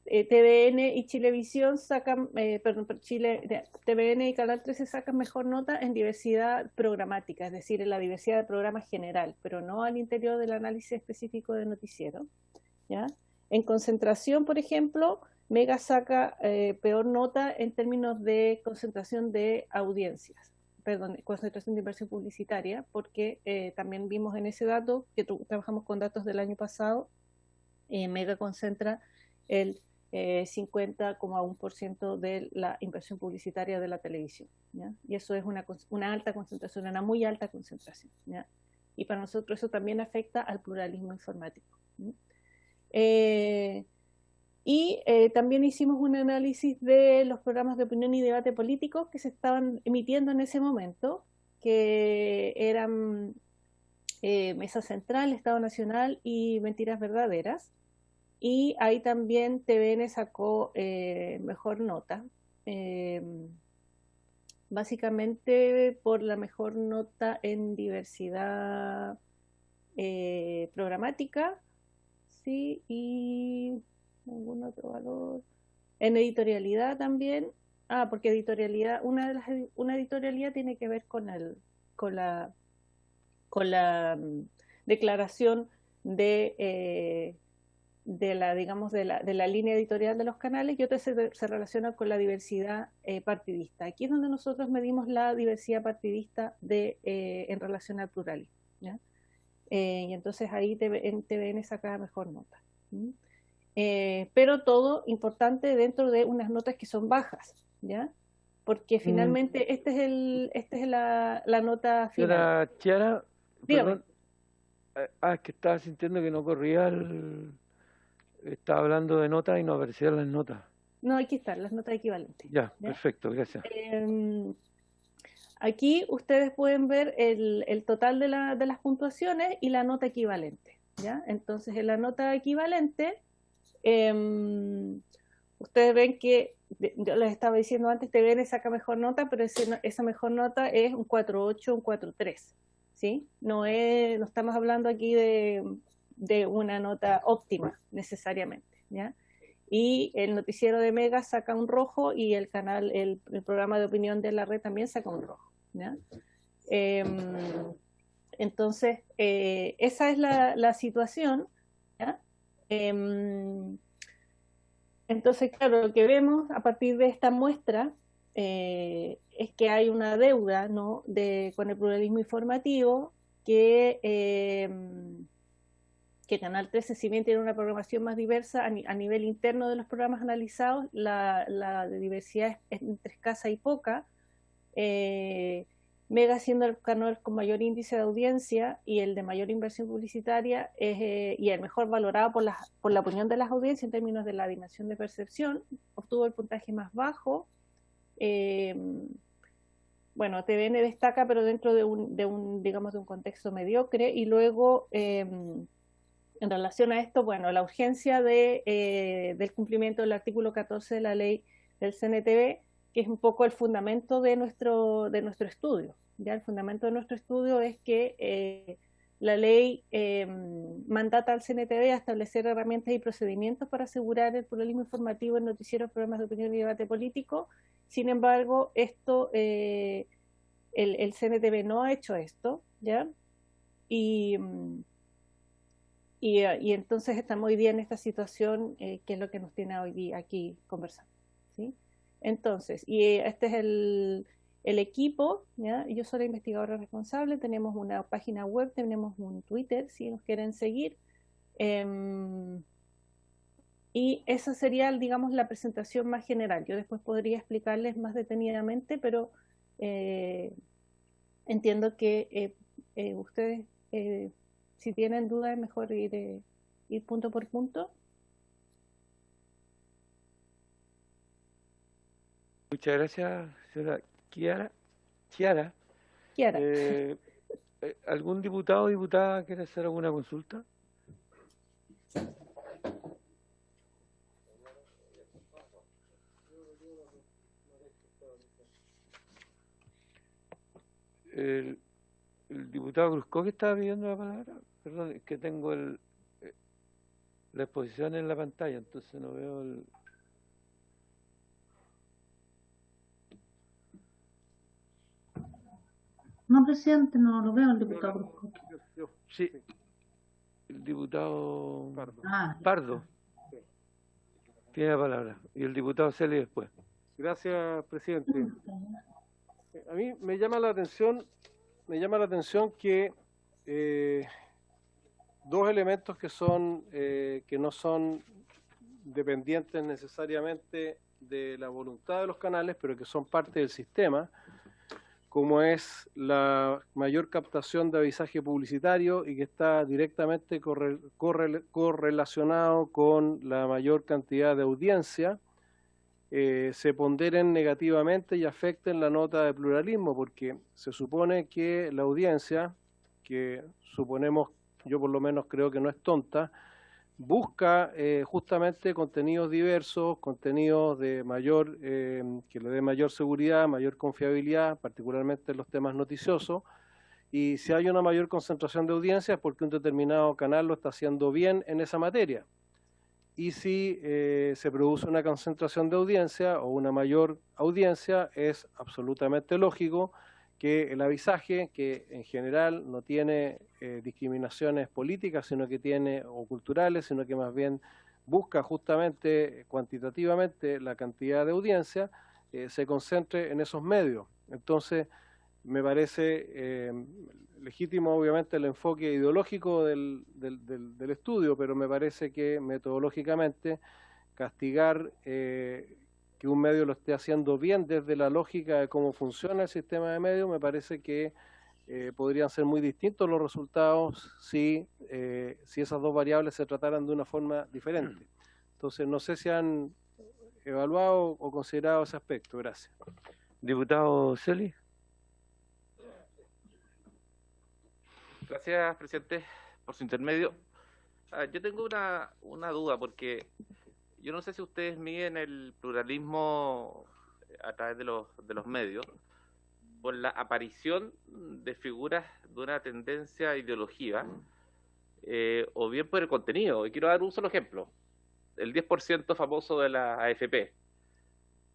TVN y Chilevisión sacan, TVN y Canal 13 sacan mejor nota en diversidad programática, es decir, en la diversidad de programas general, pero no al interior del análisis específico de noticiero, ¿ya? En concentración, por ejemplo, Mega saca peor nota en términos de concentración de audiencias, perdón, concentración de inversión publicitaria, porque también vimos en ese dato, que trabajamos con datos del año pasado, Mega concentra el 50,1% de la inversión publicitaria de la televisión, ¿ya? Y eso es una alta concentración, una muy alta concentración, ¿ya? Y para nosotros eso también afecta al pluralismo informático. También hicimos un análisis de los programas de opinión y debate político que se estaban emitiendo en ese momento, que eran Mesa Central, Estado Nacional y Mentiras Verdaderas. Y ahí también TVN sacó mejor nota, básicamente por la mejor nota en diversidad programática, sí, y algún otro valor. En editorialidad también, porque editorialidad, una editorialidad tiene que ver con la declaración de la línea editorial de los canales, y otra se relaciona con la diversidad partidista. Aquí es donde nosotros medimos la diversidad partidista en relación al pluralismo, ¿ya? Y entonces ahí en TVN saca mejor nota. Pero todo importante dentro de unas notas que son bajas, ¿ya? Porque finalmente esta es la nota final. Chiara, dígame. Perdón. Es que estaba sintiendo que no corría estaba hablando de notas y no aparecían las notas. No, aquí están las notas equivalentes. Ya, perfecto, gracias. Aquí ustedes pueden ver el total de las puntuaciones y la nota equivalente, ¿ya? Entonces, en la nota equivalente, ustedes ven que, yo les estaba diciendo antes, TVN saca mejor nota, pero esa mejor nota es un 4.8, un 4.3, ¿sí? No estamos hablando aquí de una nota óptima, necesariamente, ¿ya? Y el noticiero de Mega saca un rojo y el programa de opinión de la red también saca un rojo, ¿ya? Entonces, esa es la situación, ¿ya? Entonces, claro, lo que vemos a partir de esta muestra es que hay una deuda, ¿no?, con el pluralismo informativo que Canal 13, si bien tiene una programación más diversa a nivel interno de los programas analizados, la diversidad es entre escasa y poca. Mega, siendo el canal con mayor índice de audiencia y el de mayor inversión publicitaria, y el mejor valorado por la opinión de las audiencias en términos de la dimensión de percepción, obtuvo el puntaje más bajo. Bueno, TVN destaca, pero dentro de un contexto mediocre. Y luego, en relación a esto, bueno, la urgencia del cumplimiento del artículo 14 de la ley del CNTV, que es un poco el fundamento de nuestro estudio. ¿Ya? El fundamento de nuestro estudio es que la ley mandata al CNTV a establecer herramientas y procedimientos para asegurar el pluralismo informativo en noticieros, programas de opinión y debate político. Sin embargo, el CNTV no ha hecho esto, ¿ya? Y entonces estamos hoy día en esta situación, que es lo que nos tiene hoy día aquí conversando, ¿sí? Entonces, este es el equipo, ¿ya? Yo soy la investigadora responsable, tenemos una página web, tenemos un Twitter, si nos quieren seguir, y esa sería, digamos, la presentación más general. Yo después podría explicarles más detenidamente, pero entiendo que ustedes... si tienen dudas, es mejor ir punto por punto. Muchas gracias, señora Chiara. ¿Algún diputado o diputada quiere hacer alguna consulta? El diputado Grusco que estaba pidiendo la palabra. Perdón, es que tengo La exposición en la pantalla, entonces no veo el... No, presidente, no lo veo el diputado Cruz Coque. Sí, el diputado Pardo tiene la palabra, y el diputado Celi después. Gracias, presidente. A mí me llama la atención que dos elementos que no son dependientes necesariamente de la voluntad de los canales, pero que son parte del sistema, como es la mayor captación de avisaje publicitario y que está directamente correlacionado con la mayor cantidad de audiencia, se ponderen negativamente y afecten la nota de pluralismo, porque se supone que la audiencia, que suponemos, yo por lo menos creo que no es tonta, busca justamente contenidos diversos, contenidos de mayor, que le dé mayor seguridad, mayor confiabilidad, particularmente en los temas noticiosos, y si hay una mayor concentración de audiencia es porque un determinado canal lo está haciendo bien en esa materia. Y si se produce una concentración de audiencia o una mayor audiencia, es absolutamente lógico que el avisaje, que en general no tiene discriminaciones políticas, sino que tiene, o culturales, sino que más bien busca justamente cuantitativamente la cantidad de audiencia, se concentre en esos medios. Entonces, me parece legítimo, obviamente, el enfoque ideológico del estudio, pero me parece que metodológicamente castigar que un medio lo esté haciendo bien desde la lógica de cómo funciona el sistema de medios, me parece que podrían ser muy distintos los resultados si esas dos variables se trataran de una forma diferente. Entonces, no sé si han evaluado o considerado ese aspecto. Gracias. Diputado Celi. Gracias, presidente, por su intermedio. Yo tengo una duda, porque yo no sé si ustedes miden el pluralismo a través de los medios por la aparición de figuras de una tendencia ideológica o bien por el contenido. Y quiero dar un solo ejemplo. El 10% famoso de la AFP.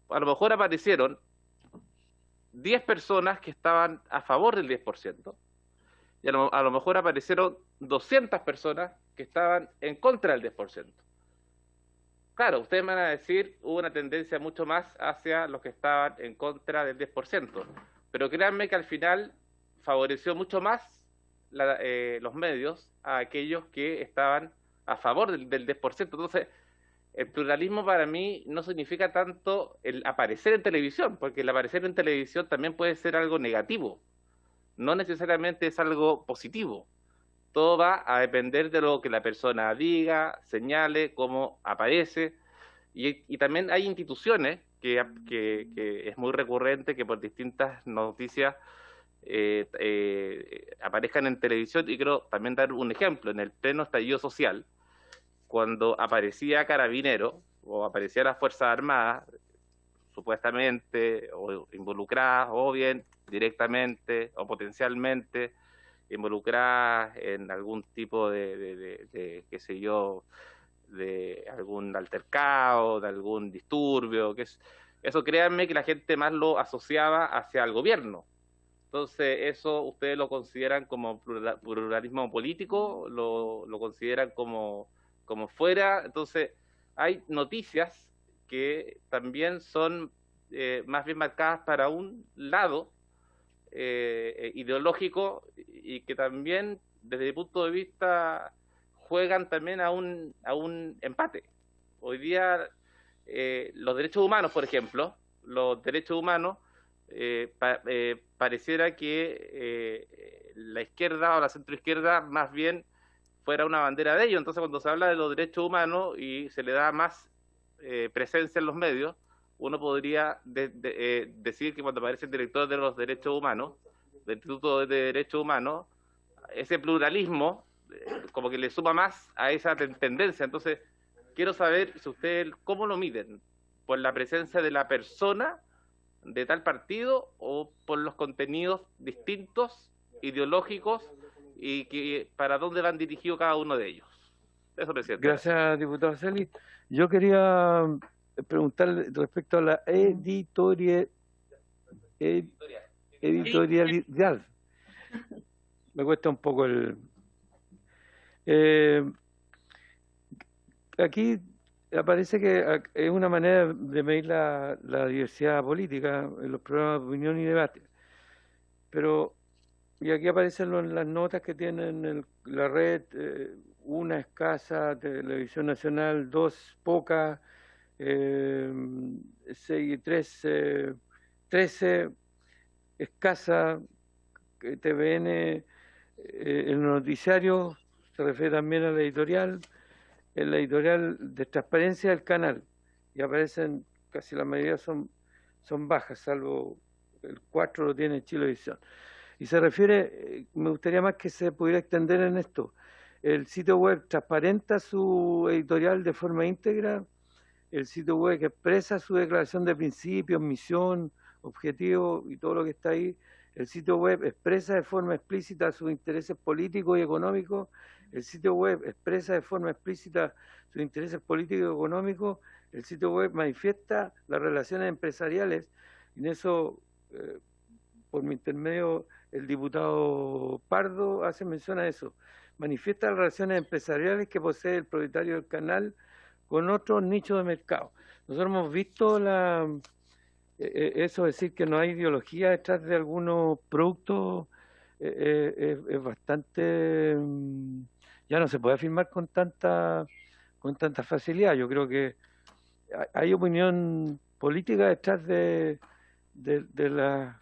A lo mejor aparecieron 10 personas que estaban a favor del 10%. Y a lo mejor aparecieron 200 personas que estaban en contra del 10%. Claro, ustedes me van a decir, hubo una tendencia mucho más hacia los que estaban en contra del 10%. Pero créanme que al final favoreció mucho más los medios a aquellos que estaban a favor del 10%. Entonces, el pluralismo para mí no significa tanto el aparecer en televisión, porque el aparecer en televisión también puede ser algo negativo. No necesariamente es algo positivo. Todo va a depender de lo que la persona diga, señale, cómo aparece. Y también hay instituciones que es muy recurrente que por distintas noticias aparezcan en televisión. Y quiero también dar un ejemplo. En el pleno estallido social, cuando aparecía Carabineros o aparecía las Fuerzas Armadas, supuestamente, o involucradas, o bien directamente o potencialmente involucradas en algún tipo de qué sé yo, de algún altercado, de algún disturbio, eso créanme que la gente más lo asociaba hacia el gobierno. Entonces, eso ustedes lo consideran como pluralismo político, lo consideran como fuera. Entonces, hay noticias que también son más bien marcadas para un lado ideológico y que también, desde mi punto de vista, juegan también a un empate. Hoy día, los derechos humanos, por ejemplo, pareciera que la izquierda o la centroizquierda más bien fuera una bandera de ellos. Entonces, cuando se habla de los derechos humanos y se le da más presencia en los medios, uno podría decir que cuando aparece el director de los derechos humanos, del Instituto de Derechos Humanos, ese pluralismo como que le suma más a esa tendencia. Entonces, quiero saber si ustedes cómo lo miden, por la presencia de la persona de tal partido o por los contenidos distintos, ideológicos, y que para dónde van dirigidos cada uno de ellos. Eso, presidente. Gracias, diputado Celi. Yo quería preguntarle respecto a la editorialidad. Me cuesta un poco el... aquí aparece que es una manera de medir la diversidad política en los programas de opinión y debate. Pero, y aquí aparecen las notas que tienen la red, una escasa, Televisión Nacional, 2 pocas, 13 escasa, TVN, el noticiario se refiere también a la editorial, en la editorial de transparencia del canal, y aparecen, casi la mayoría son bajas, salvo el 4 lo tiene Chilevisión. Y se refiere, me gustaría más que se pudiera extender en esto, el sitio web transparenta su editorial de forma íntegra, el sitio web que expresa su declaración de principios, misión, objetivo y todo lo que está ahí, el sitio web expresa de forma explícita sus intereses políticos y económicos, el sitio web expresa de forma explícita sus intereses políticos y económicos, el sitio web manifiesta las relaciones empresariales, y en eso, por mi intermedio, el diputado Pardo hace mención a eso, manifiesta las relaciones empresariales que posee el propietario del canal con otros nichos de mercado. Nosotros hemos visto eso, decir que no hay ideología detrás de algunos productos, es bastante, ya no se puede afirmar con tanta facilidad. Yo creo que hay opinión política detrás de la,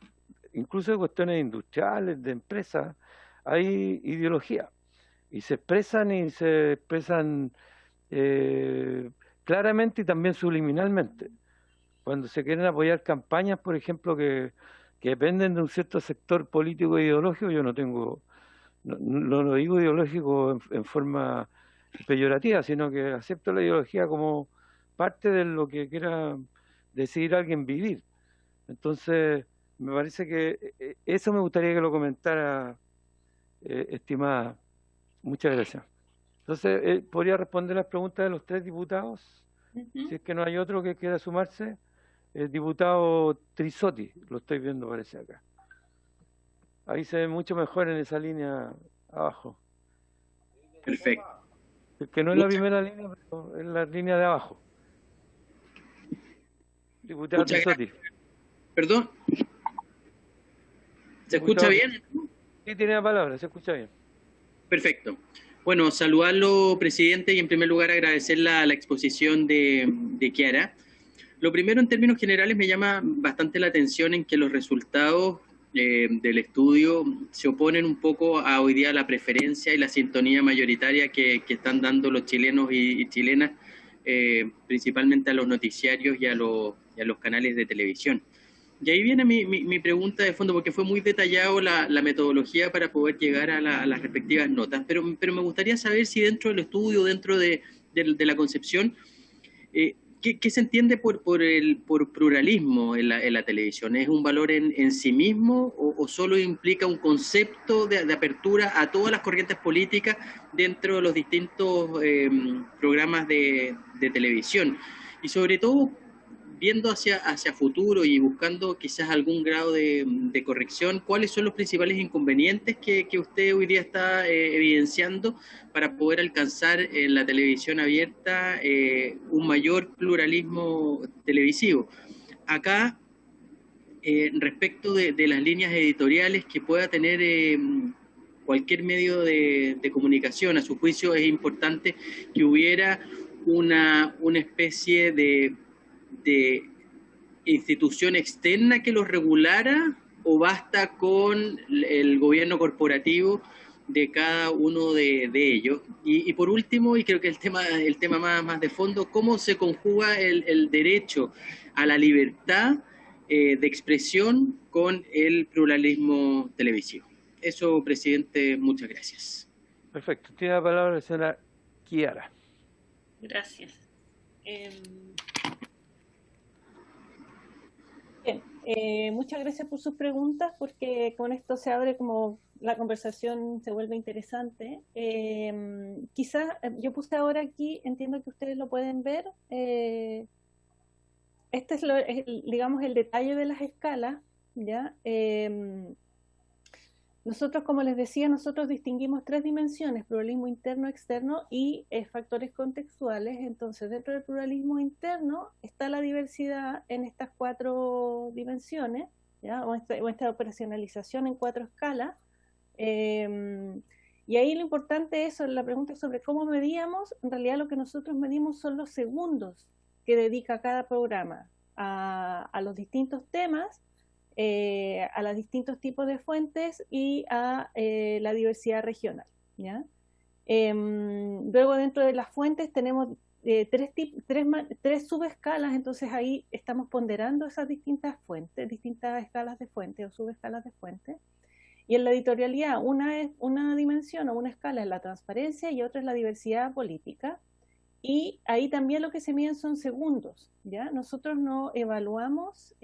incluso de cuestiones industriales, de empresas, hay ideología, y se expresan claramente y también subliminalmente. Cuando se quieren apoyar campañas, por ejemplo, que dependen de un cierto sector político e ideológico, yo no lo digo ideológico en forma peyorativa, sino que acepto la ideología como parte de lo que quiera decidir alguien vivir. Entonces, me parece que eso me gustaría que lo comentara, estimada. Muchas gracias. Entonces, ¿podría responder las preguntas de los 3 diputados? Si es que no hay otro que quiera sumarse. El diputado Trisotti, lo estoy viendo, parece acá. Ahí se ve mucho mejor en esa línea abajo. Perfecto. Es que no es la primera línea, pero es la línea de abajo. Diputado Trisotti. Perdón. ¿Se escucha bien? Sí, tiene la palabra, se escucha bien. Perfecto. Bueno, saludarlo, presidente, y en primer lugar agradecer la exposición de Chiara. Lo primero, en términos generales, me llama bastante la atención en que los resultados del estudio se oponen un poco a hoy día la preferencia y la sintonía mayoritaria que están dando los chilenos y chilenas, principalmente a los noticiarios y a los canales de televisión. Y ahí viene mi pregunta de fondo, porque fue muy detallado la metodología para poder llegar a las respectivas notas, pero me gustaría saber si dentro del estudio, dentro de la concepción, ¿qué se entiende por pluralismo en la televisión? ¿Es un valor en sí mismo o solo implica un concepto de apertura a todas las corrientes políticas dentro de los distintos programas de televisión? Y sobre todo, viendo hacia futuro y buscando quizás algún grado de corrección, ¿cuáles son los principales inconvenientes que usted hoy día está evidenciando para poder alcanzar en la televisión abierta un mayor pluralismo televisivo? Acá, respecto de las líneas editoriales que pueda tener cualquier medio de comunicación, a su juicio es importante que hubiera una especie de institución externa que los regulara, o basta con el gobierno corporativo de cada uno de ellos. Y por último, y creo que el tema más de fondo, ¿cómo se conjuga el derecho a la libertad de expresión con el pluralismo televisivo? Eso, presidente, muchas gracias. Perfecto. Tiene la palabra la señora Chiara. Gracias. Muchas gracias por sus preguntas, porque con esto se abre como la conversación se vuelve interesante. quizás yo puse ahora aquí, entiendo que ustedes lo pueden ver, este es, digamos, el detalle de las escalas, ¿ya? Nosotros, como les decía, nosotros distinguimos 3 dimensiones: pluralismo interno, externo y factores contextuales. Entonces, dentro del pluralismo interno está la diversidad en estas 4 dimensiones, ¿ya? O esta operacionalización en 4 escalas. Y ahí lo importante es, la pregunta sobre cómo medíamos. En realidad lo que nosotros medimos son los segundos que dedica cada programa a los distintos temas, a los distintos tipos de fuentes y a la diversidad regional, ¿ya? Luego, dentro de las fuentes tenemos 3 subescalas. Entonces ahí estamos ponderando esas distintas fuentes, distintas escalas de fuentes o subescalas de fuentes. Y en la editorialidad, una dimensión o una escala es la transparencia y otra es la diversidad política. Y ahí también lo que se miden son segundos, ¿ya? Nosotros no evaluamos,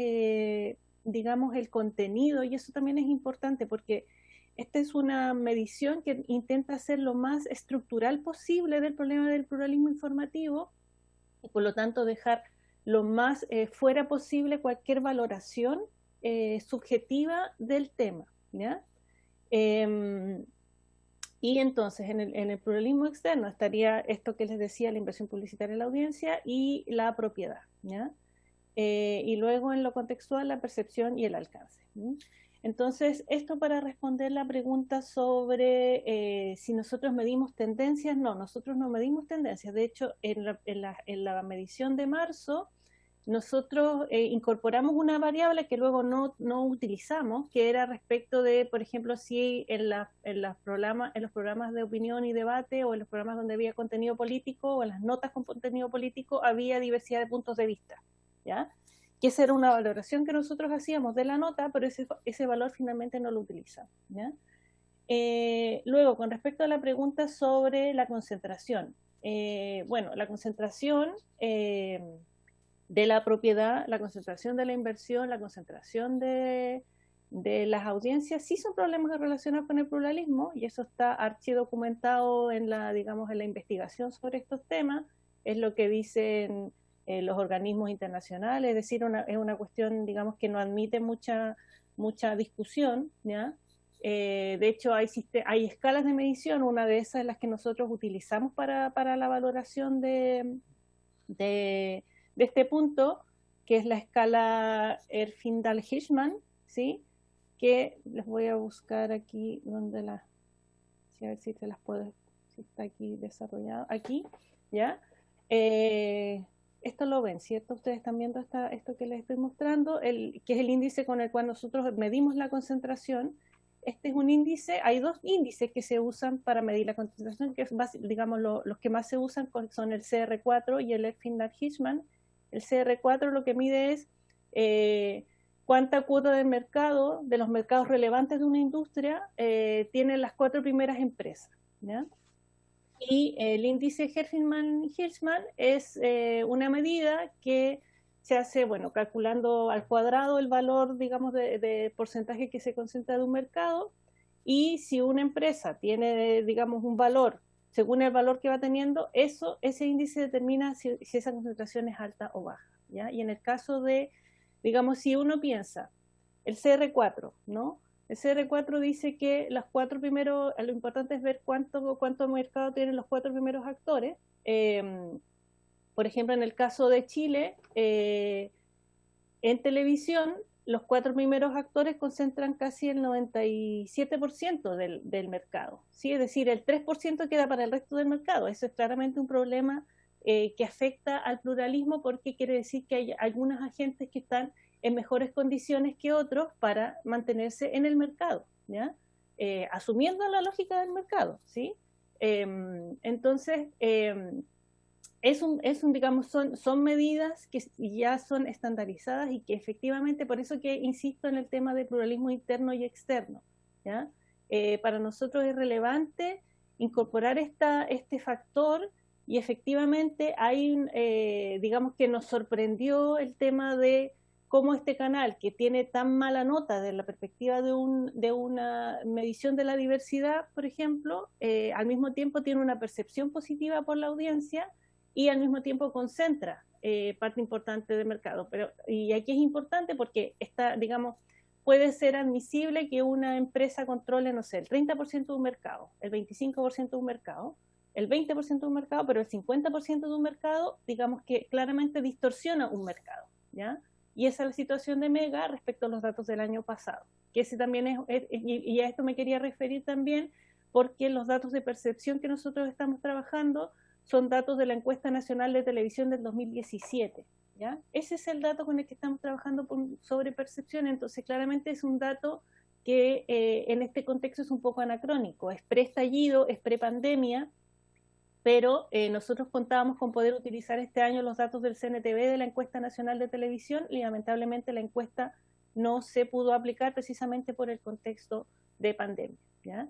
digamos, el contenido, y eso también es importante porque esta es una medición que intenta ser lo más estructural posible del problema del pluralismo informativo y por lo tanto dejar lo más fuera posible cualquier valoración subjetiva del tema, ¿ya? Y entonces en el pluralismo externo estaría esto que les decía, la inversión publicitaria en la audiencia y la propiedad, ¿ya? Y luego en lo contextual, la percepción y el alcance, ¿sí? Entonces, esto para responder la pregunta sobre si nosotros medimos tendencias. No, nosotros no medimos tendencias. De hecho, en la medición de marzo, nosotros incorporamos una variable que luego no utilizamos, que era respecto de, por ejemplo, si en los programas de opinión y debate o en los programas donde había contenido político o en las notas con contenido político había diversidad de puntos de vista, ¿ya? Que esa era una valoración que nosotros hacíamos de la nota, pero ese valor finalmente no lo utilizamos, ¿ya? Luego, con respecto a la pregunta sobre la concentración, bueno, la concentración de la propiedad, la concentración de la inversión, la concentración de las audiencias, sí son problemas relacionados con el pluralismo, y eso está archidocumentado en la investigación sobre estos temas. Es lo que dicen los organismos internacionales, es decir, es una cuestión, digamos, que no admite mucha discusión, ¿ya? De hecho, hay escalas de medición. Una de esas es las que nosotros utilizamos para la valoración de este punto, que es la escala Herfindahl-Hirschman, ¿sí? Que les voy a buscar aquí donde a ver si se las puedo, si está aquí desarrollado, aquí, ¿ya? Esto lo ven, ¿cierto? Ustedes están viendo esto que les estoy mostrando, que es el índice con el cual nosotros medimos la concentración. Este es un índice, hay 2 índices que se usan para medir la concentración, que es, digamos, los que más se usan son el CR4 y el Herfindahl-Hirschman. El CR4 lo que mide es cuánta cuota de mercado, de los mercados relevantes de una industria, tienen las 4 primeras empresas, ¿ya? Y el índice Herfindahl-Hirschman es una medida que se hace, bueno, calculando al cuadrado el valor, digamos, de porcentaje que se concentra de un mercado, y si una empresa tiene, digamos, un valor, según el valor que va teniendo, ese índice determina si esa concentración es alta o baja, ¿ya? Y en el caso de, digamos, si uno piensa, el CR4, ¿no? El CR4 dice que los 4 primeros, lo importante es ver cuánto mercado tienen los 4 primeros actores. Por ejemplo, en el caso de Chile, en televisión, los 4 primeros actores concentran casi el 97% del mercado, ¿sí? Es decir, el 3% queda para el resto del mercado. Eso es claramente un problema que afecta al pluralismo, porque quiere decir que hay algunos agentes que están en mejores condiciones que otros para mantenerse en el mercado, ¿ya? Asumiendo la lógica del mercado, ¿sí? Entonces, digamos, son medidas que ya son estandarizadas y que efectivamente, por eso que insisto en el tema de pluralismo interno y externo, ¿ya? Para nosotros es relevante incorporar este factor, y efectivamente digamos que nos sorprendió el tema de cómo este canal, que tiene tan mala nota desde la perspectiva de una medición de la diversidad, por ejemplo, al mismo tiempo tiene una percepción positiva por la audiencia y al mismo tiempo concentra parte importante del mercado. Y aquí es importante porque puede ser admisible que una empresa controle, no sé, el 30% de un mercado, el 25% de un mercado, el 20% de un mercado, pero el 50% de un mercado, digamos que claramente distorsiona un mercado, ¿ya? Y esa es la situación de Mega respecto a los datos del año pasado. Que ese también y a esto me quería referir también, porque los datos de percepción que nosotros estamos trabajando son datos de la Encuesta Nacional de Televisión del 2017, ¿ya? Ese es el dato con el que estamos trabajando sobre percepción, entonces claramente es un dato que en este contexto es un poco anacrónico, es pre-estallido, es pre-pandemia, pero nosotros contábamos con poder utilizar este año los datos del CNTV de la Encuesta Nacional de Televisión y lamentablemente la encuesta no se pudo aplicar precisamente por el contexto de pandemia, ¿ya?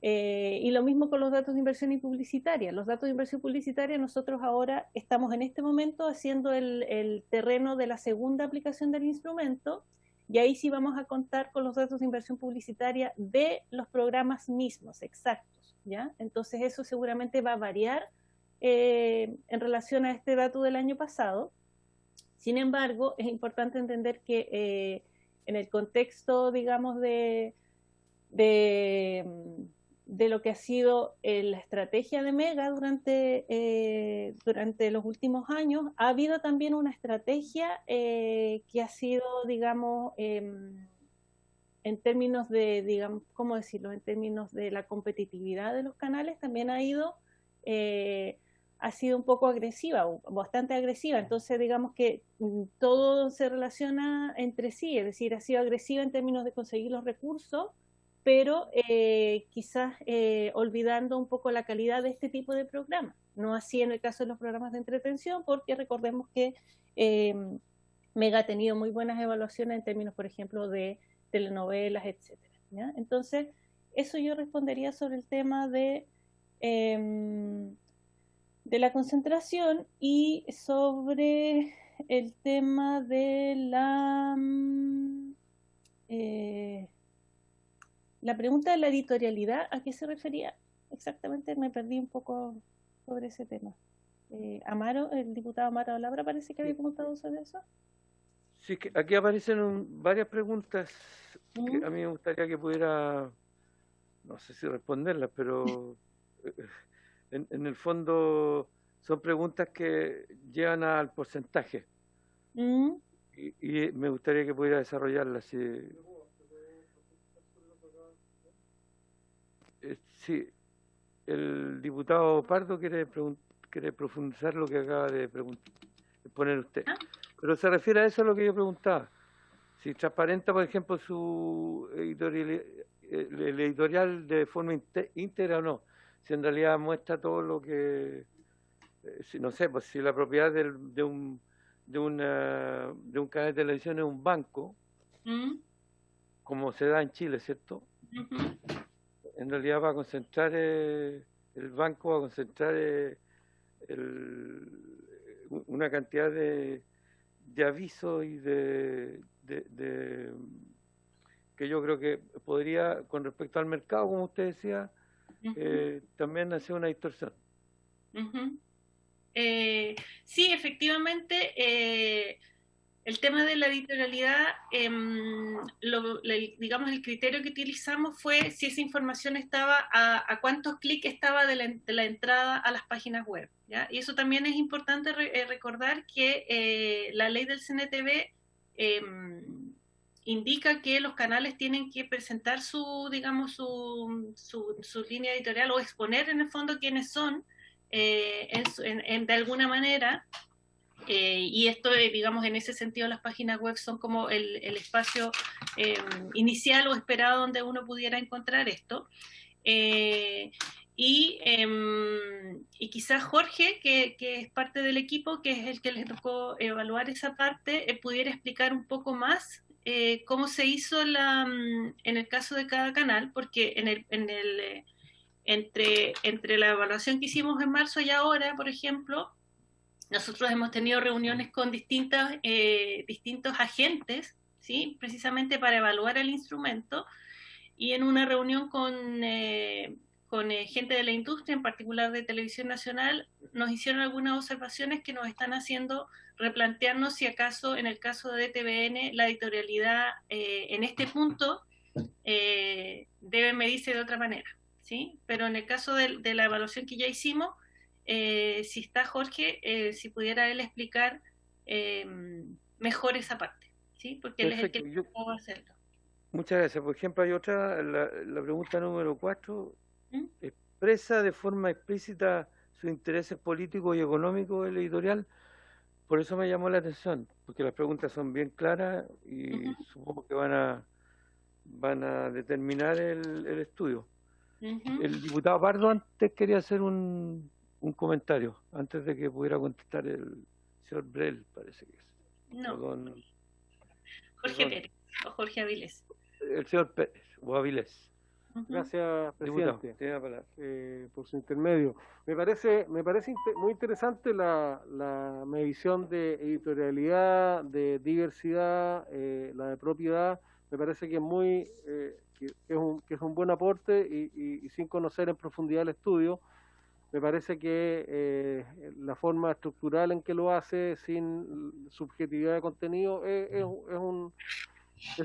Y lo mismo con los datos de inversión publicitaria. Los datos de inversión publicitaria, nosotros ahora estamos en este momento haciendo el terreno de la segunda aplicación del instrumento, y ahí sí vamos a contar con los datos de inversión publicitaria de los programas mismos, exactos, ¿ya? Entonces eso seguramente va a variar en relación a este dato del año pasado. Sin embargo, es importante entender que en el contexto, digamos, de lo que ha sido la estrategia de Mega durante los últimos años, ha habido también una estrategia que ha sido, digamos, en términos de, digamos, ¿cómo decirlo?, en términos de la competitividad de los canales, también ha sido un poco agresiva, bastante agresiva. Entonces, digamos que todo se relaciona entre sí, es decir, ha sido agresiva en términos de conseguir los recursos, pero quizás olvidando un poco la calidad de este tipo de programas. No así en el caso de los programas de entretención, porque recordemos que Mega ha tenido muy buenas evaluaciones en términos, por ejemplo, de telenovelas, etcétera, ¿ya? Entonces, eso yo respondería sobre el tema de la concentración, y sobre el tema de la pregunta de la editorialidad, ¿a qué se refería exactamente? Me perdí un poco sobre ese tema. Amaro, el diputado Amaro Labra, parece que había preguntado sobre eso. Sí, que aquí aparecen varias preguntas que a mí me gustaría que pudiera, no sé si responderlas, pero en el fondo son preguntas que llevan al porcentaje. Y me gustaría que pudiera desarrollarlas. Sí, el diputado Pardo quiere profundizar lo que acaba de poner usted. Pero se refiere a eso a lo que yo preguntaba. Si transparenta, por ejemplo, su el editorial de forma íntegra o no. Si en realidad muestra todo lo que... no sé, pues si la propiedad de un canal de televisión es un banco, como se da en Chile, ¿cierto? En realidad va a concentrar, el banco va a concentrar una cantidad de avisos y que yo creo que podría, con respecto al mercado, como usted decía, también hacer una distorsión. Sí, efectivamente, el tema de la editorialidad, digamos, el criterio que utilizamos fue si esa información estaba a cuántos clics estaba de la entrada a las páginas web, ¿ya? Y eso también es importante recordar que la ley del CNTV indica que los canales tienen que presentar su línea editorial, o exponer en el fondo quiénes son, de alguna manera. Y esto, digamos, en ese sentido las páginas web son como el espacio inicial o esperado donde uno pudiera encontrar esto. Y quizás Jorge, que es parte del equipo, que es el que le tocó evaluar esa parte, pudiera explicar un poco más cómo se hizo en el caso de cada canal, porque entre la evaluación que hicimos en marzo y ahora, por ejemplo, Nosotros hemos tenido reuniones con distintos agentes, ¿sí? Precisamente para evaluar el instrumento, y en una reunión con gente de la industria, en particular de Televisión Nacional, nos hicieron algunas observaciones que nos están haciendo replantearnos si acaso, en el caso de TVN, la editorialidad en este punto debe medirse de otra manera, ¿sí? Pero en el caso de la evaluación que ya hicimos, si está Jorge, si pudiera él explicar mejor esa parte, ¿sí? Porque Perfecto. Él es el que puede hacerlo. Muchas gracias. Por ejemplo, hay otra, la pregunta número 4, expresa de forma explícita sus intereses políticos y económicos el editorial. Por eso me llamó la atención, porque las preguntas son bien claras y supongo que van a determinar el estudio. El diputado Pardo antes quería hacer un comentario, antes de que pudiera contestar el señor Brel, parece que es. No. Jorge Pérez o Jorge Avilés. El señor Pérez o Avilés. Gracias, presidente, tiene la palabra. Por su intermedio. Me parece muy interesante la medición de editorialidad, de diversidad, la de propiedad. Me parece que es un buen aporte y sin conocer en profundidad el estudio, me parece que la forma estructural en que lo hace, sin subjetividad de contenido, es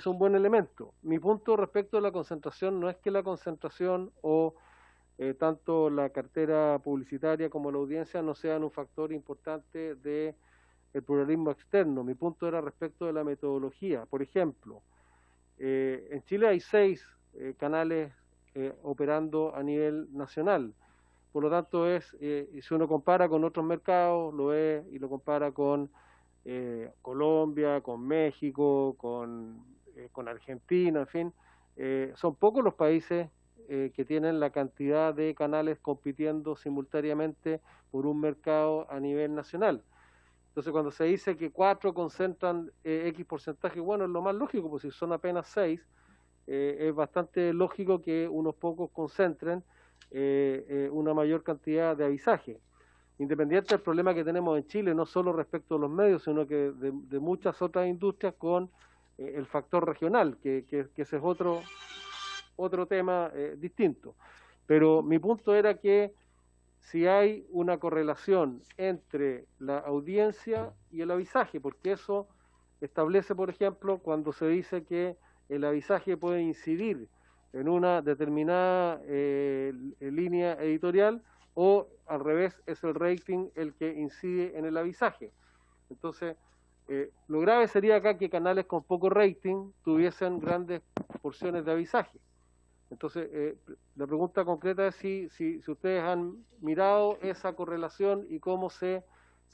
un buen elemento. Mi punto respecto a la concentración no es que la concentración o tanto la cartera publicitaria como la audiencia no sean un factor importante del pluralismo externo. Mi punto era respecto de la metodología. Por ejemplo, en Chile hay 6 canales operando a nivel nacional. Por lo tanto, si uno compara con otros mercados, lo es y lo compara con Colombia, con México, con Argentina, en fin, son pocos los países que tienen la cantidad de canales compitiendo simultáneamente por un mercado a nivel nacional. Entonces, cuando se dice que 4 concentran X porcentaje, bueno, es lo más lógico, pues si son apenas 6, es bastante lógico que unos pocos concentren una mayor cantidad de avisaje. Independiente del problema que tenemos en Chile, no solo respecto a los medios, sino que de muchas otras industrias con el factor regional, que ese es otro tema distinto. Pero mi punto era que si hay una correlación entre la audiencia y el avisaje, porque eso establece, por ejemplo, cuando se dice que el avisaje puede incidir en una determinada línea editorial, o al revés, es el rating el que incide en el avisaje. Entonces, lo grave sería acá que canales con poco rating tuviesen grandes porciones de avisaje. Entonces, la pregunta concreta es si ustedes han mirado esa correlación y cómo se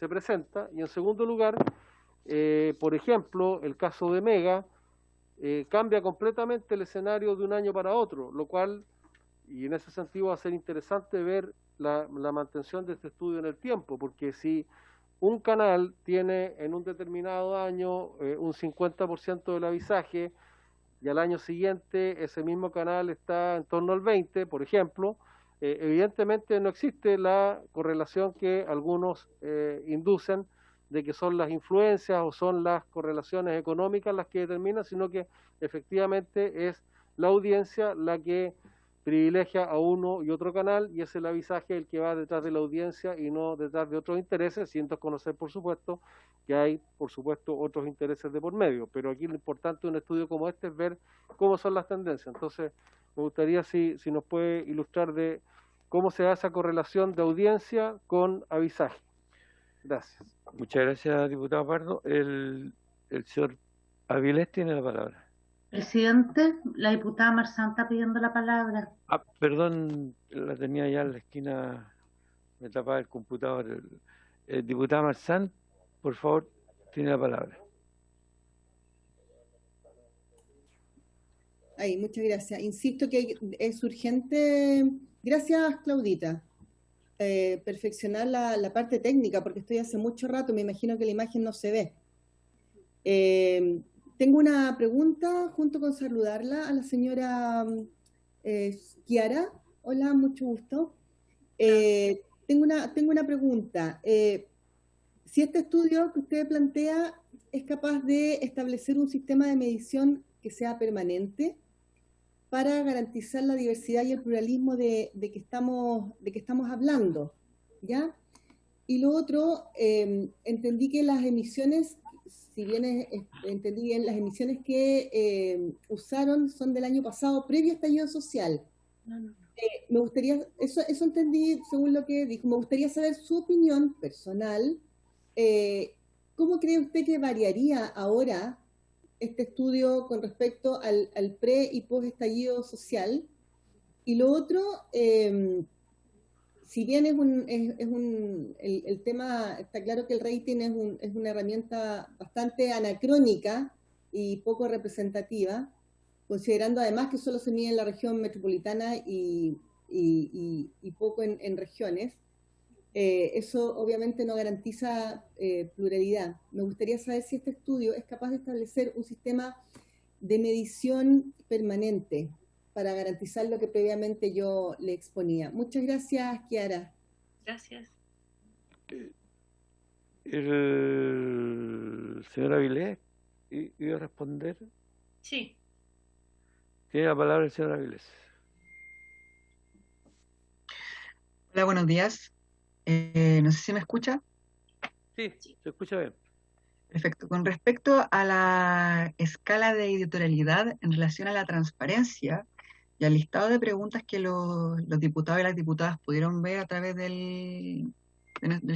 presenta. Y en segundo lugar, por ejemplo, el caso de Mega cambia completamente el escenario de un año para otro, lo cual, y en ese sentido va a ser interesante ver la mantención de este estudio en el tiempo, porque si un canal tiene en un determinado año un 50% del avisaje y al año siguiente ese mismo canal está en torno al 20%, por ejemplo, evidentemente no existe la correlación que algunos inducen de que son las influencias o son las correlaciones económicas las que determinan, sino que efectivamente es la audiencia la que privilegia a uno y otro canal, y es el avisaje el que va detrás de la audiencia y no detrás de otros intereses, sin desconocer, por supuesto, que hay, por supuesto, otros intereses de por medio. Pero aquí lo importante de un estudio como este es ver cómo son las tendencias. Entonces, me gustaría si nos puede ilustrar de cómo se da esa correlación de audiencia con avisaje. Gracias. Muchas gracias, diputado Pardo. El señor Avilés tiene la palabra. Presidente, la diputada Marzán está pidiendo la palabra. Perdón, la tenía ya en la esquina, me tapaba el computador. Diputada Marzán, por favor, tiene la palabra. Ahí, muchas gracias. Insisto que es urgente, gracias Claudita, perfeccionar la parte técnica, porque estoy hace mucho rato, me imagino que la imagen no se ve. Tengo una pregunta, junto con saludarla, a la señora Chiara. Hola, mucho gusto. Tengo una pregunta. si este estudio que usted plantea es capaz de establecer un sistema de medición que sea permanente para garantizar la diversidad y el pluralismo de que estamos hablando, ¿ya? Y lo otro, entendí que las emisiones, si bien entendí bien, las emisiones que usaron son del año pasado, previo a estallido social. Me gustaría, eso entendí según lo que dijo, me gustaría saber su opinión personal. ¿Cómo cree usted que variaría ahora este estudio con respecto al pre y post estallido social? Y lo otro, si bien el tema, está claro que el rating es una herramienta bastante anacrónica y poco representativa, considerando además que solo se mide en la región metropolitana y poco en regiones, eso obviamente no garantiza pluralidad. Me gustaría saber si este estudio es capaz de establecer un sistema de medición permanente para garantizar lo que previamente yo le exponía. Muchas gracias, Kiara. Gracias. El señor Avilés, ¿iba a responder? Sí. Tiene la palabra el señor Avilés. Hola, buenos días. No sé si me escucha. Sí, se escucha bien. Perfecto. Con respecto a la escala de editorialidad en relación a la transparencia y al listado de preguntas que los diputados y las diputadas pudieron ver a través del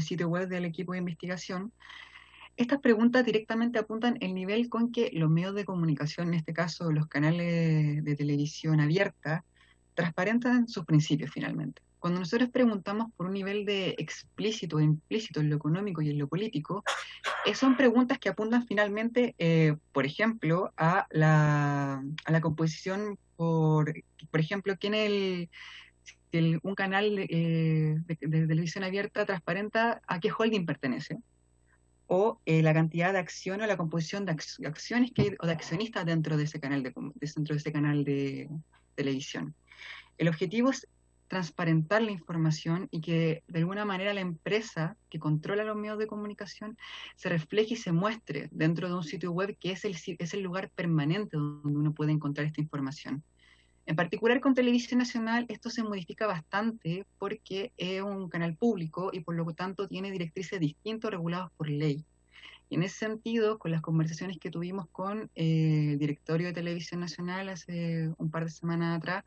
sitio web del equipo de investigación, estas preguntas directamente apuntan el nivel con que los medios de comunicación, en este caso los canales de televisión abierta, transparentan sus principios finalmente. Cuando nosotros preguntamos por un nivel de explícito o implícito en lo económico y en lo político, son preguntas que apuntan finalmente, por ejemplo, a la composición, por ejemplo, quién un canal de televisión abierta transparenta a qué holding pertenece, o la cantidad de acciones o la composición de acciones que hay, o de accionistas dentro de ese canal de televisión. El objetivo es transparentar la información y que de alguna manera la empresa que controla los medios de comunicación se refleje y se muestre dentro de un sitio web que es el lugar permanente donde uno puede encontrar esta información. En particular con Televisión Nacional esto se modifica bastante porque es un canal público y por lo tanto tiene directrices distintas reguladas por ley. Y en ese sentido, con las conversaciones que tuvimos con el directorio de Televisión Nacional hace un par de semanas atrás,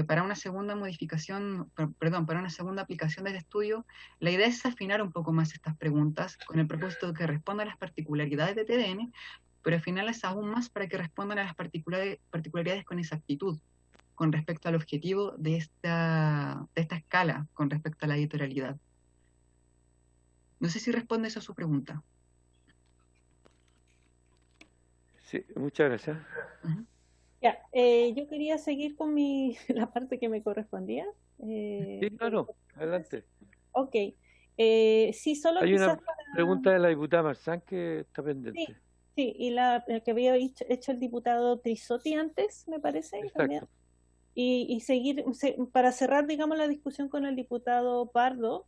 para una segunda para una segunda aplicación del estudio, la idea es afinar un poco más estas preguntas con el propósito de que respondan a las particularidades de TVN, pero afinarlas aún más para que respondan a las particularidades con exactitud, con respecto al objetivo de esta escala, con respecto a la editorialidad. No sé si responde eso a su pregunta. Sí, muchas gracias. Ya, yo quería seguir con la parte que me correspondía. Sí, claro, adelante. Ok. Sí, solo hay quizás una pregunta de la diputada Marzán que está pendiente. Sí, y la que había hecho el diputado Trisotti antes, me parece. Exacto. También. Y seguir, para cerrar, digamos, la discusión con el diputado Pardo,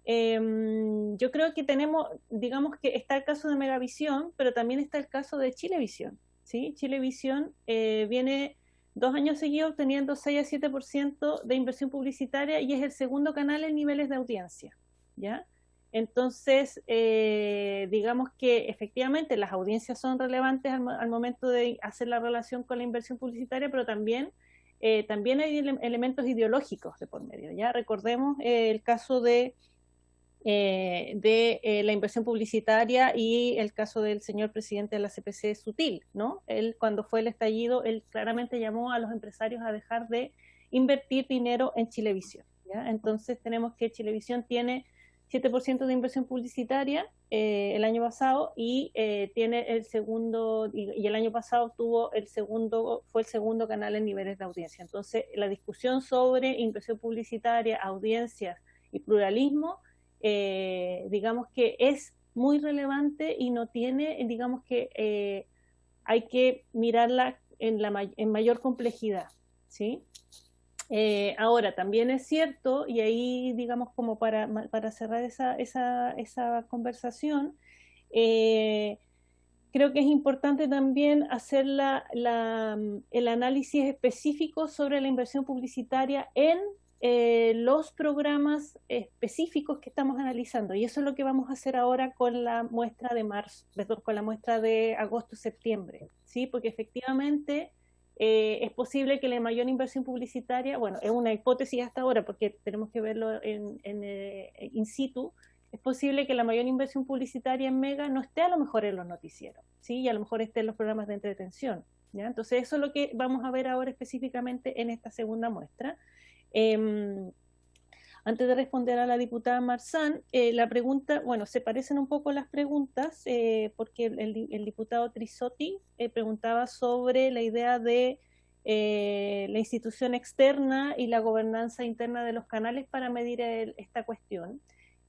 yo creo que tenemos, digamos que está el caso de Megavisión, pero también está el caso de Chilevisión. ¿Sí? Chilevisión viene 2 años seguidos teniendo 6 a 7% de inversión publicitaria y es el segundo canal en niveles de audiencia, ¿ya? Entonces, digamos que efectivamente las audiencias son relevantes al momento de hacer la relación con la inversión publicitaria, pero también hay elementos ideológicos de por medio, ¿ya? Recordemos el caso de la inversión publicitaria y el caso del señor presidente de la CPC Sutil, ¿no? Él, cuando fue el estallido, él claramente llamó a los empresarios a dejar de invertir dinero en Chilevisión, ¿ya? Entonces tenemos que Chilevisión tiene 7% de inversión publicitaria el año pasado y tiene el segundo, y el año pasado fue el segundo canal en niveles de audiencia. Entonces la discusión sobre inversión publicitaria, audiencias y pluralismo, digamos que es muy relevante y no tiene, digamos que hay que mirarla en mayor complejidad, ¿sí? Ahora, también es cierto, y ahí, digamos, como para cerrar esa conversación, creo que es importante también hacer el análisis específico sobre la inversión publicitaria en los programas específicos que estamos analizando. Y eso es lo que vamos a hacer ahora con la muestra de marzo, perdón, con la muestra de agosto-septiembre, ¿sí? Porque efectivamente es posible que la mayor inversión publicitaria, bueno, es una hipótesis hasta ahora porque tenemos que verlo in situ, es posible que la mayor inversión publicitaria en Mega no esté a lo mejor en los noticieros, ¿sí? Y a lo mejor esté en los programas de entretención, ¿ya? Entonces eso es lo que vamos a ver ahora específicamente en esta segunda muestra. Antes de responder a la diputada Marzán, la pregunta, bueno, se parecen un poco las preguntas, porque el diputado Trisotti preguntaba sobre la idea de la institución externa y la gobernanza interna de los canales para medir esta cuestión.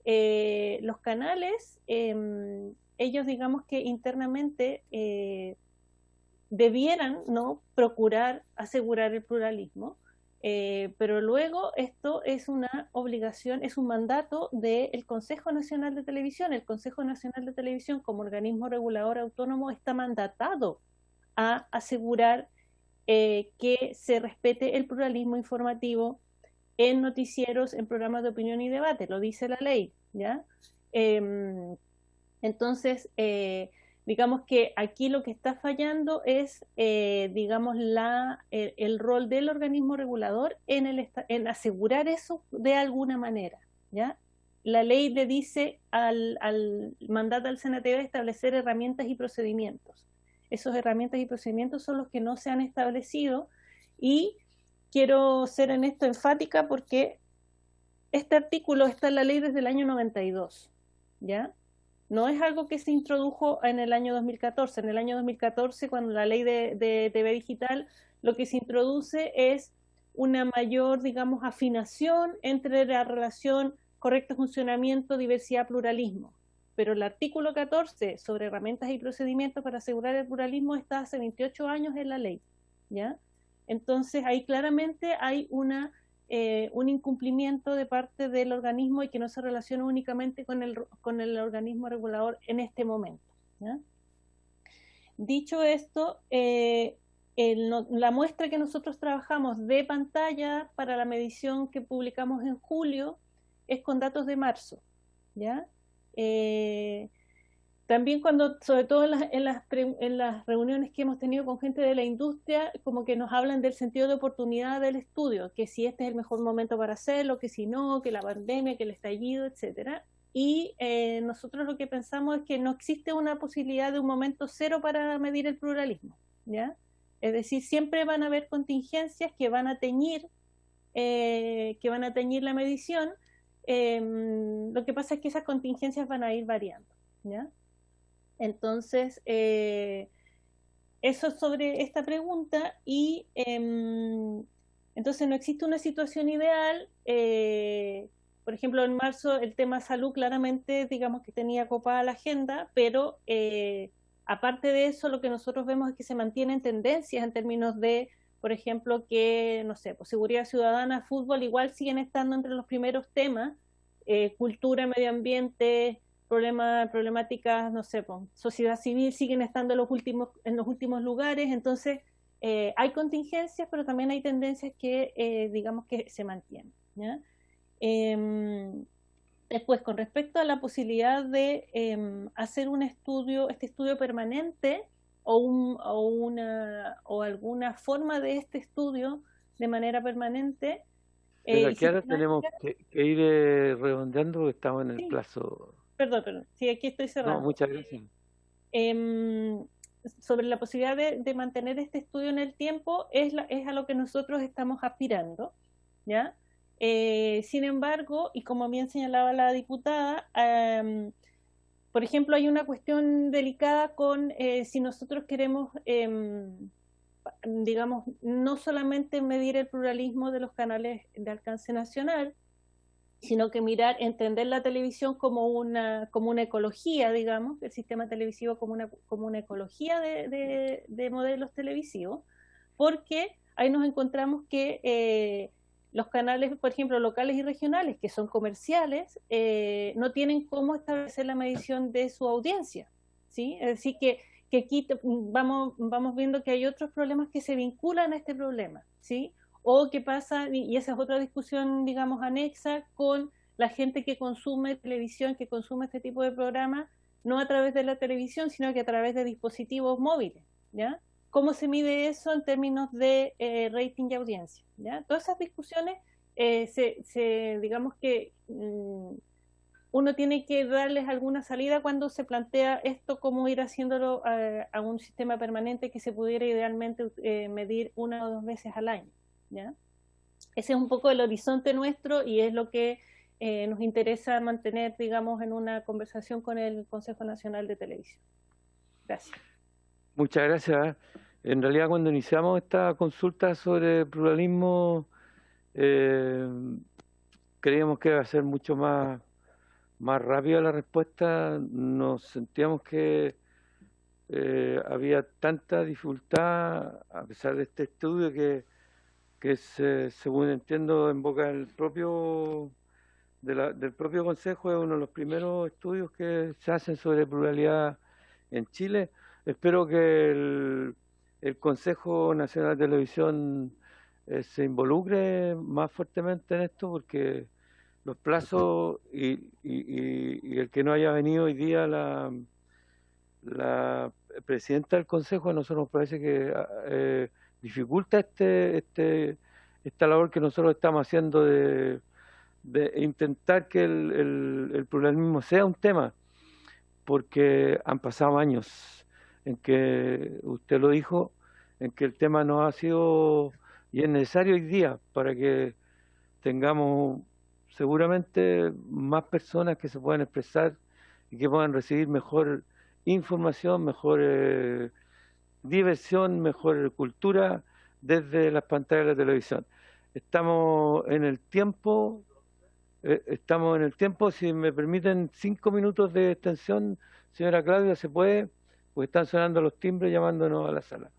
Los canales, ellos digamos que internamente debieran, ¿no?, procurar asegurar el pluralismo, pero luego esto es una obligación, es un mandato del Consejo Nacional de Televisión. El Consejo Nacional de Televisión, como organismo regulador autónomo, está mandatado a asegurar que se respete el pluralismo informativo en noticieros, en programas de opinión y debate, lo dice la ley, ¿ya? Entonces, digamos que aquí lo que está fallando es, digamos, el rol del organismo regulador en asegurar eso de alguna manera, ¿ya? La ley le dice al mandato al CNTV establecer herramientas y procedimientos. Esas herramientas y procedimientos son los que no se han establecido, y quiero ser en esto enfática porque este artículo está en la ley desde el año 92, ¿ya? No es algo que se introdujo en el año 2014. En el año 2014, cuando la ley de TV digital, lo que se introduce es una mayor, digamos, afinación entre la relación correcto funcionamiento, diversidad, pluralismo. Pero el artículo 14 sobre herramientas y procedimientos para asegurar el pluralismo está hace 28 años en la ley, ¿ya? Entonces, ahí claramente hay un incumplimiento de parte del organismo y que no se relaciona únicamente con el organismo regulador en este momento, ¿ya? Dicho esto, la muestra que nosotros trabajamos de pantalla para la medición que publicamos en julio es con datos de marzo, ¿ya? También sobre todo en las reuniones que hemos tenido con gente de la industria, como que nos hablan del sentido de oportunidad del estudio, que si este es el mejor momento para hacerlo, que si no, que la pandemia, que el estallido, etcétera. Y nosotros lo que pensamos es que no existe una posibilidad de un momento cero para medir el pluralismo, ¿ya? Es decir, siempre van a haber contingencias que van a teñir la medición. Lo que pasa es que esas contingencias van a ir variando, ¿ya? Entonces, eso sobre esta pregunta. Y entonces no existe una situación ideal. Por ejemplo, en marzo el tema salud claramente, digamos que tenía copada la agenda, pero aparte de eso, lo que nosotros vemos es que se mantienen tendencias en términos de, por ejemplo, que, no sé, pues seguridad ciudadana, fútbol, igual siguen estando entre los primeros temas, cultura, medio ambiente, problemáticas, no sé, pues, sociedad civil siguen estando en los últimos lugares. Entonces, hay contingencias, pero también hay tendencias que, digamos, que se mantienen, ¿ya? Después, con respecto a la posibilidad de hacer este estudio permanente o alguna forma de este estudio de manera permanente. Pero aquí ahora tenemos que ir redondeando porque estamos en el plazo. Perdón, sí, aquí estoy cerrando. No, muchas gracias. Sobre la posibilidad de mantener este estudio en el tiempo es a lo que nosotros estamos aspirando, ¿ya? Sin embargo, y como bien señalaba la diputada, por ejemplo, hay una cuestión delicada con si nosotros queremos, digamos, no solamente medir el pluralismo de los canales de alcance nacional, sino que entender la televisión como una ecología, digamos, el sistema televisivo como una ecología de modelos televisivos, porque ahí nos encontramos que los canales, por ejemplo, locales y regionales, que son comerciales, no tienen cómo establecer la medición de su audiencia, ¿sí? Es decir, que aquí vamos viendo que hay otros problemas que se vinculan a este problema, ¿sí? O qué pasa, y esa es otra discusión, digamos, anexa con la gente que consume televisión, que consume este tipo de programas, no a través de la televisión, sino que a través de dispositivos móviles, ¿ya? ¿Cómo se mide eso en términos de rating y audiencia? ¿Ya? Todas esas discusiones, digamos que uno tiene que darles alguna salida cuando se plantea esto, cómo ir haciéndolo a un sistema permanente que se pudiera idealmente medir 1 o 2 veces al año, ¿ya? Ese es un poco el horizonte nuestro y es lo que nos interesa mantener, digamos, en una conversación con el Consejo Nacional de Televisión. Gracias. Muchas gracias. En realidad, cuando iniciamos esta consulta sobre pluralismo, creíamos que iba a ser mucho más rápida la respuesta. Nos sentíamos que había tanta dificultad, a pesar de este estudio, que según entiendo, en boca del propio Consejo, es uno de los primeros estudios que se hacen sobre pluralidad en Chile. Espero que el Consejo Nacional de Televisión se involucre más fuertemente en esto, porque los plazos y el que no haya venido hoy día la presidenta del Consejo, a nosotros nos parece que dificulta esta labor que nosotros estamos haciendo de intentar que el pluralismo sea un tema, porque han pasado años en que, usted lo dijo, en que el tema no ha sido, y es necesario hoy día para que tengamos seguramente más personas que se puedan expresar y que puedan recibir mejor información, mejor diversión, mejor cultura desde las pantallas de la televisión. Estamos en el tiempo, si me permiten 5 minutos de extensión, señora Claudia, ¿se puede? Porque están sonando los timbres llamándonos a la sala.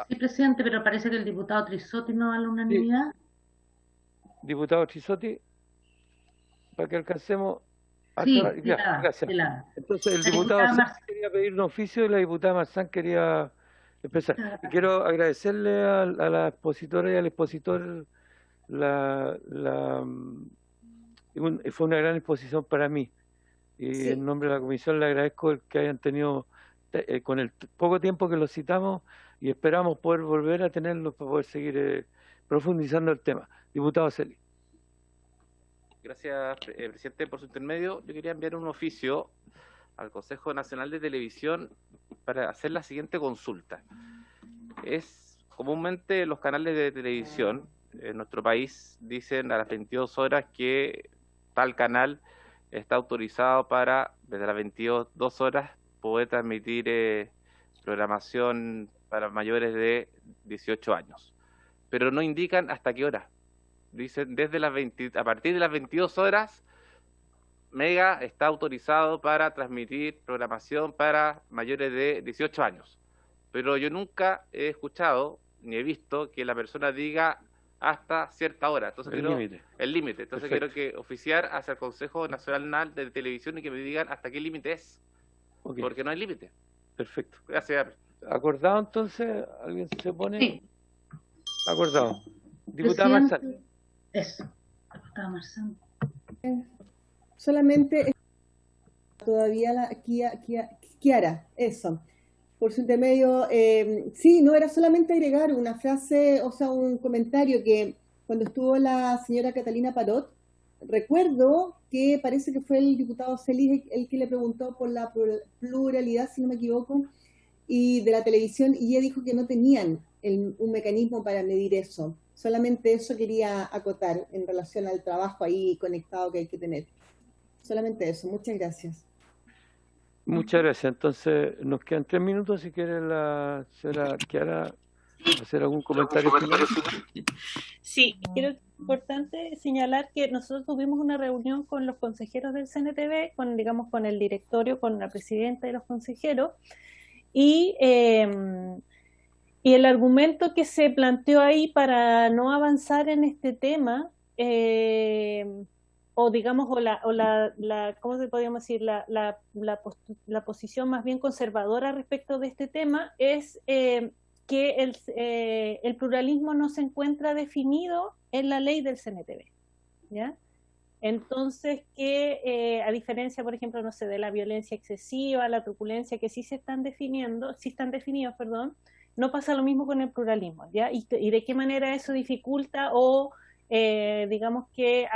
Sí, presidente, pero parece que el diputado Trisotti no da la unanimidad. Sí. Diputado Trisotti, para que alcancemos a sí, acabar. Gracias. Entonces, el diputado Marzán quería pedir un oficio y la diputada Marzán quería empezar. Y quiero agradecerle a la expositora y al expositor fue una gran exposición para mí. Y sí, en nombre de la comisión le agradezco el que hayan tenido, con el poco tiempo que los citamos, y esperamos poder volver a tenerlos para poder seguir profundizando el tema. Diputado Celi. Gracias, presidente, por su intermedio. Yo quería enviar un oficio al Consejo Nacional de Televisión para hacer la siguiente consulta. Comúnmente los canales de televisión en nuestro país dicen a las 22 horas que tal canal está autorizado para, desde las 22 horas, poder transmitir programación para mayores de 18 años. Pero no indican hasta qué hora. Dicen, a partir de las 22 horas, Mega está autorizado para transmitir programación para mayores de 18 años. Pero yo nunca he escuchado, ni he visto, que la persona diga hasta cierta hora. Entonces el límite. Entonces Perfecto. Quiero que oficiar hacia el Consejo Nacional de Televisión y que me digan hasta qué límite es. Okay. Porque no hay límite. Perfecto. Gracias. ¿Acordado entonces? ¿Alguien se pone? Sí. Acordado. Diputada Marzán. Eso. Diputada Marzán. Solamente todavía Kiara, eso. Por su intermedio, sí, no era solamente agregar una frase, o sea, un comentario que cuando estuvo la señora Catalina Parot, recuerdo que parece que fue el diputado Celis el que le preguntó por la pluralidad, si no me equivoco, y de la televisión, y ella dijo que no tenían un mecanismo para medir eso. Solamente eso quería acotar en relación al trabajo ahí conectado que hay que tener. Solamente eso. Muchas gracias. Muchas gracias. Entonces, nos quedan 3 minutos. Si quiere la señora Kiara hacer algún comentario final. Sí, creo que es importante señalar que nosotros tuvimos una reunión con los consejeros del CNTV, con el directorio, con la presidenta y los consejeros, y Y el argumento que se planteó ahí para no avanzar en este tema, o digamos, ¿cómo se podríamos decir? La posición más bien conservadora respecto de este tema es que el pluralismo no se encuentra definido en la ley del CNTV, ¿ya? Entonces, a diferencia, por ejemplo, no sé, de la violencia excesiva, la truculencia, que sí están definidos, perdón, no pasa lo mismo con el pluralismo, ¿ya? Y de qué manera eso dificulta o, digamos que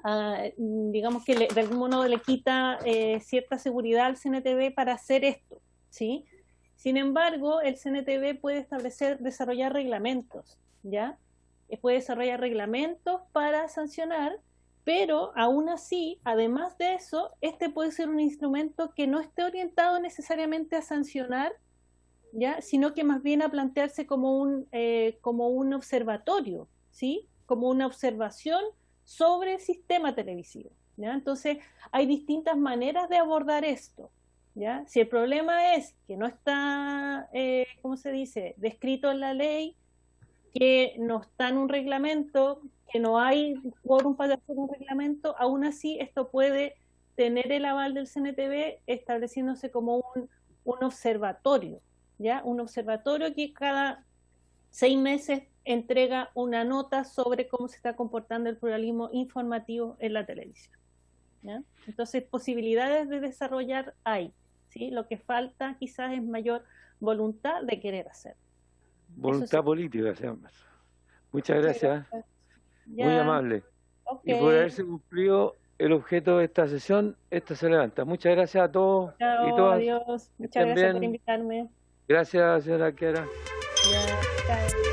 de algún modo le quita cierta seguridad al CNTV para hacer esto, ¿sí? Sin embargo, el CNTV puede desarrollar reglamentos, ¿ya? Puede desarrollar reglamentos para sancionar, pero aún así, además de eso, este puede ser un instrumento que no esté orientado necesariamente a sancionar, ¿ya? Sino que más bien a plantearse como un observatorio, ¿sí? Como una observación sobre el sistema televisivo, ¿ya? Entonces, hay distintas maneras de abordar esto, ¿ya? Si el problema es que no está, ¿cómo se dice?, descrito en la ley, que no está en un reglamento, que no hay quórum para hacer un reglamento, aún así esto puede tener el aval del CNTV estableciéndose como un observatorio, ¿ya? Un observatorio que cada 6 meses entrega una nota sobre cómo se está comportando el pluralismo informativo en la televisión, ¿ya? Entonces, posibilidades de desarrollar hay, ¿sí? Lo que falta quizás es mayor voluntad de querer hacer. Voluntad política se llama. Muchas gracias. Ya. Muy amable. Okay. Y por haberse cumplido el objeto de esta sesión, esta se levanta. Muchas gracias a todos Chao, y todas. adiós. Muchas gracias por invitarme. Gracias, señora Kiara. Ya, chao.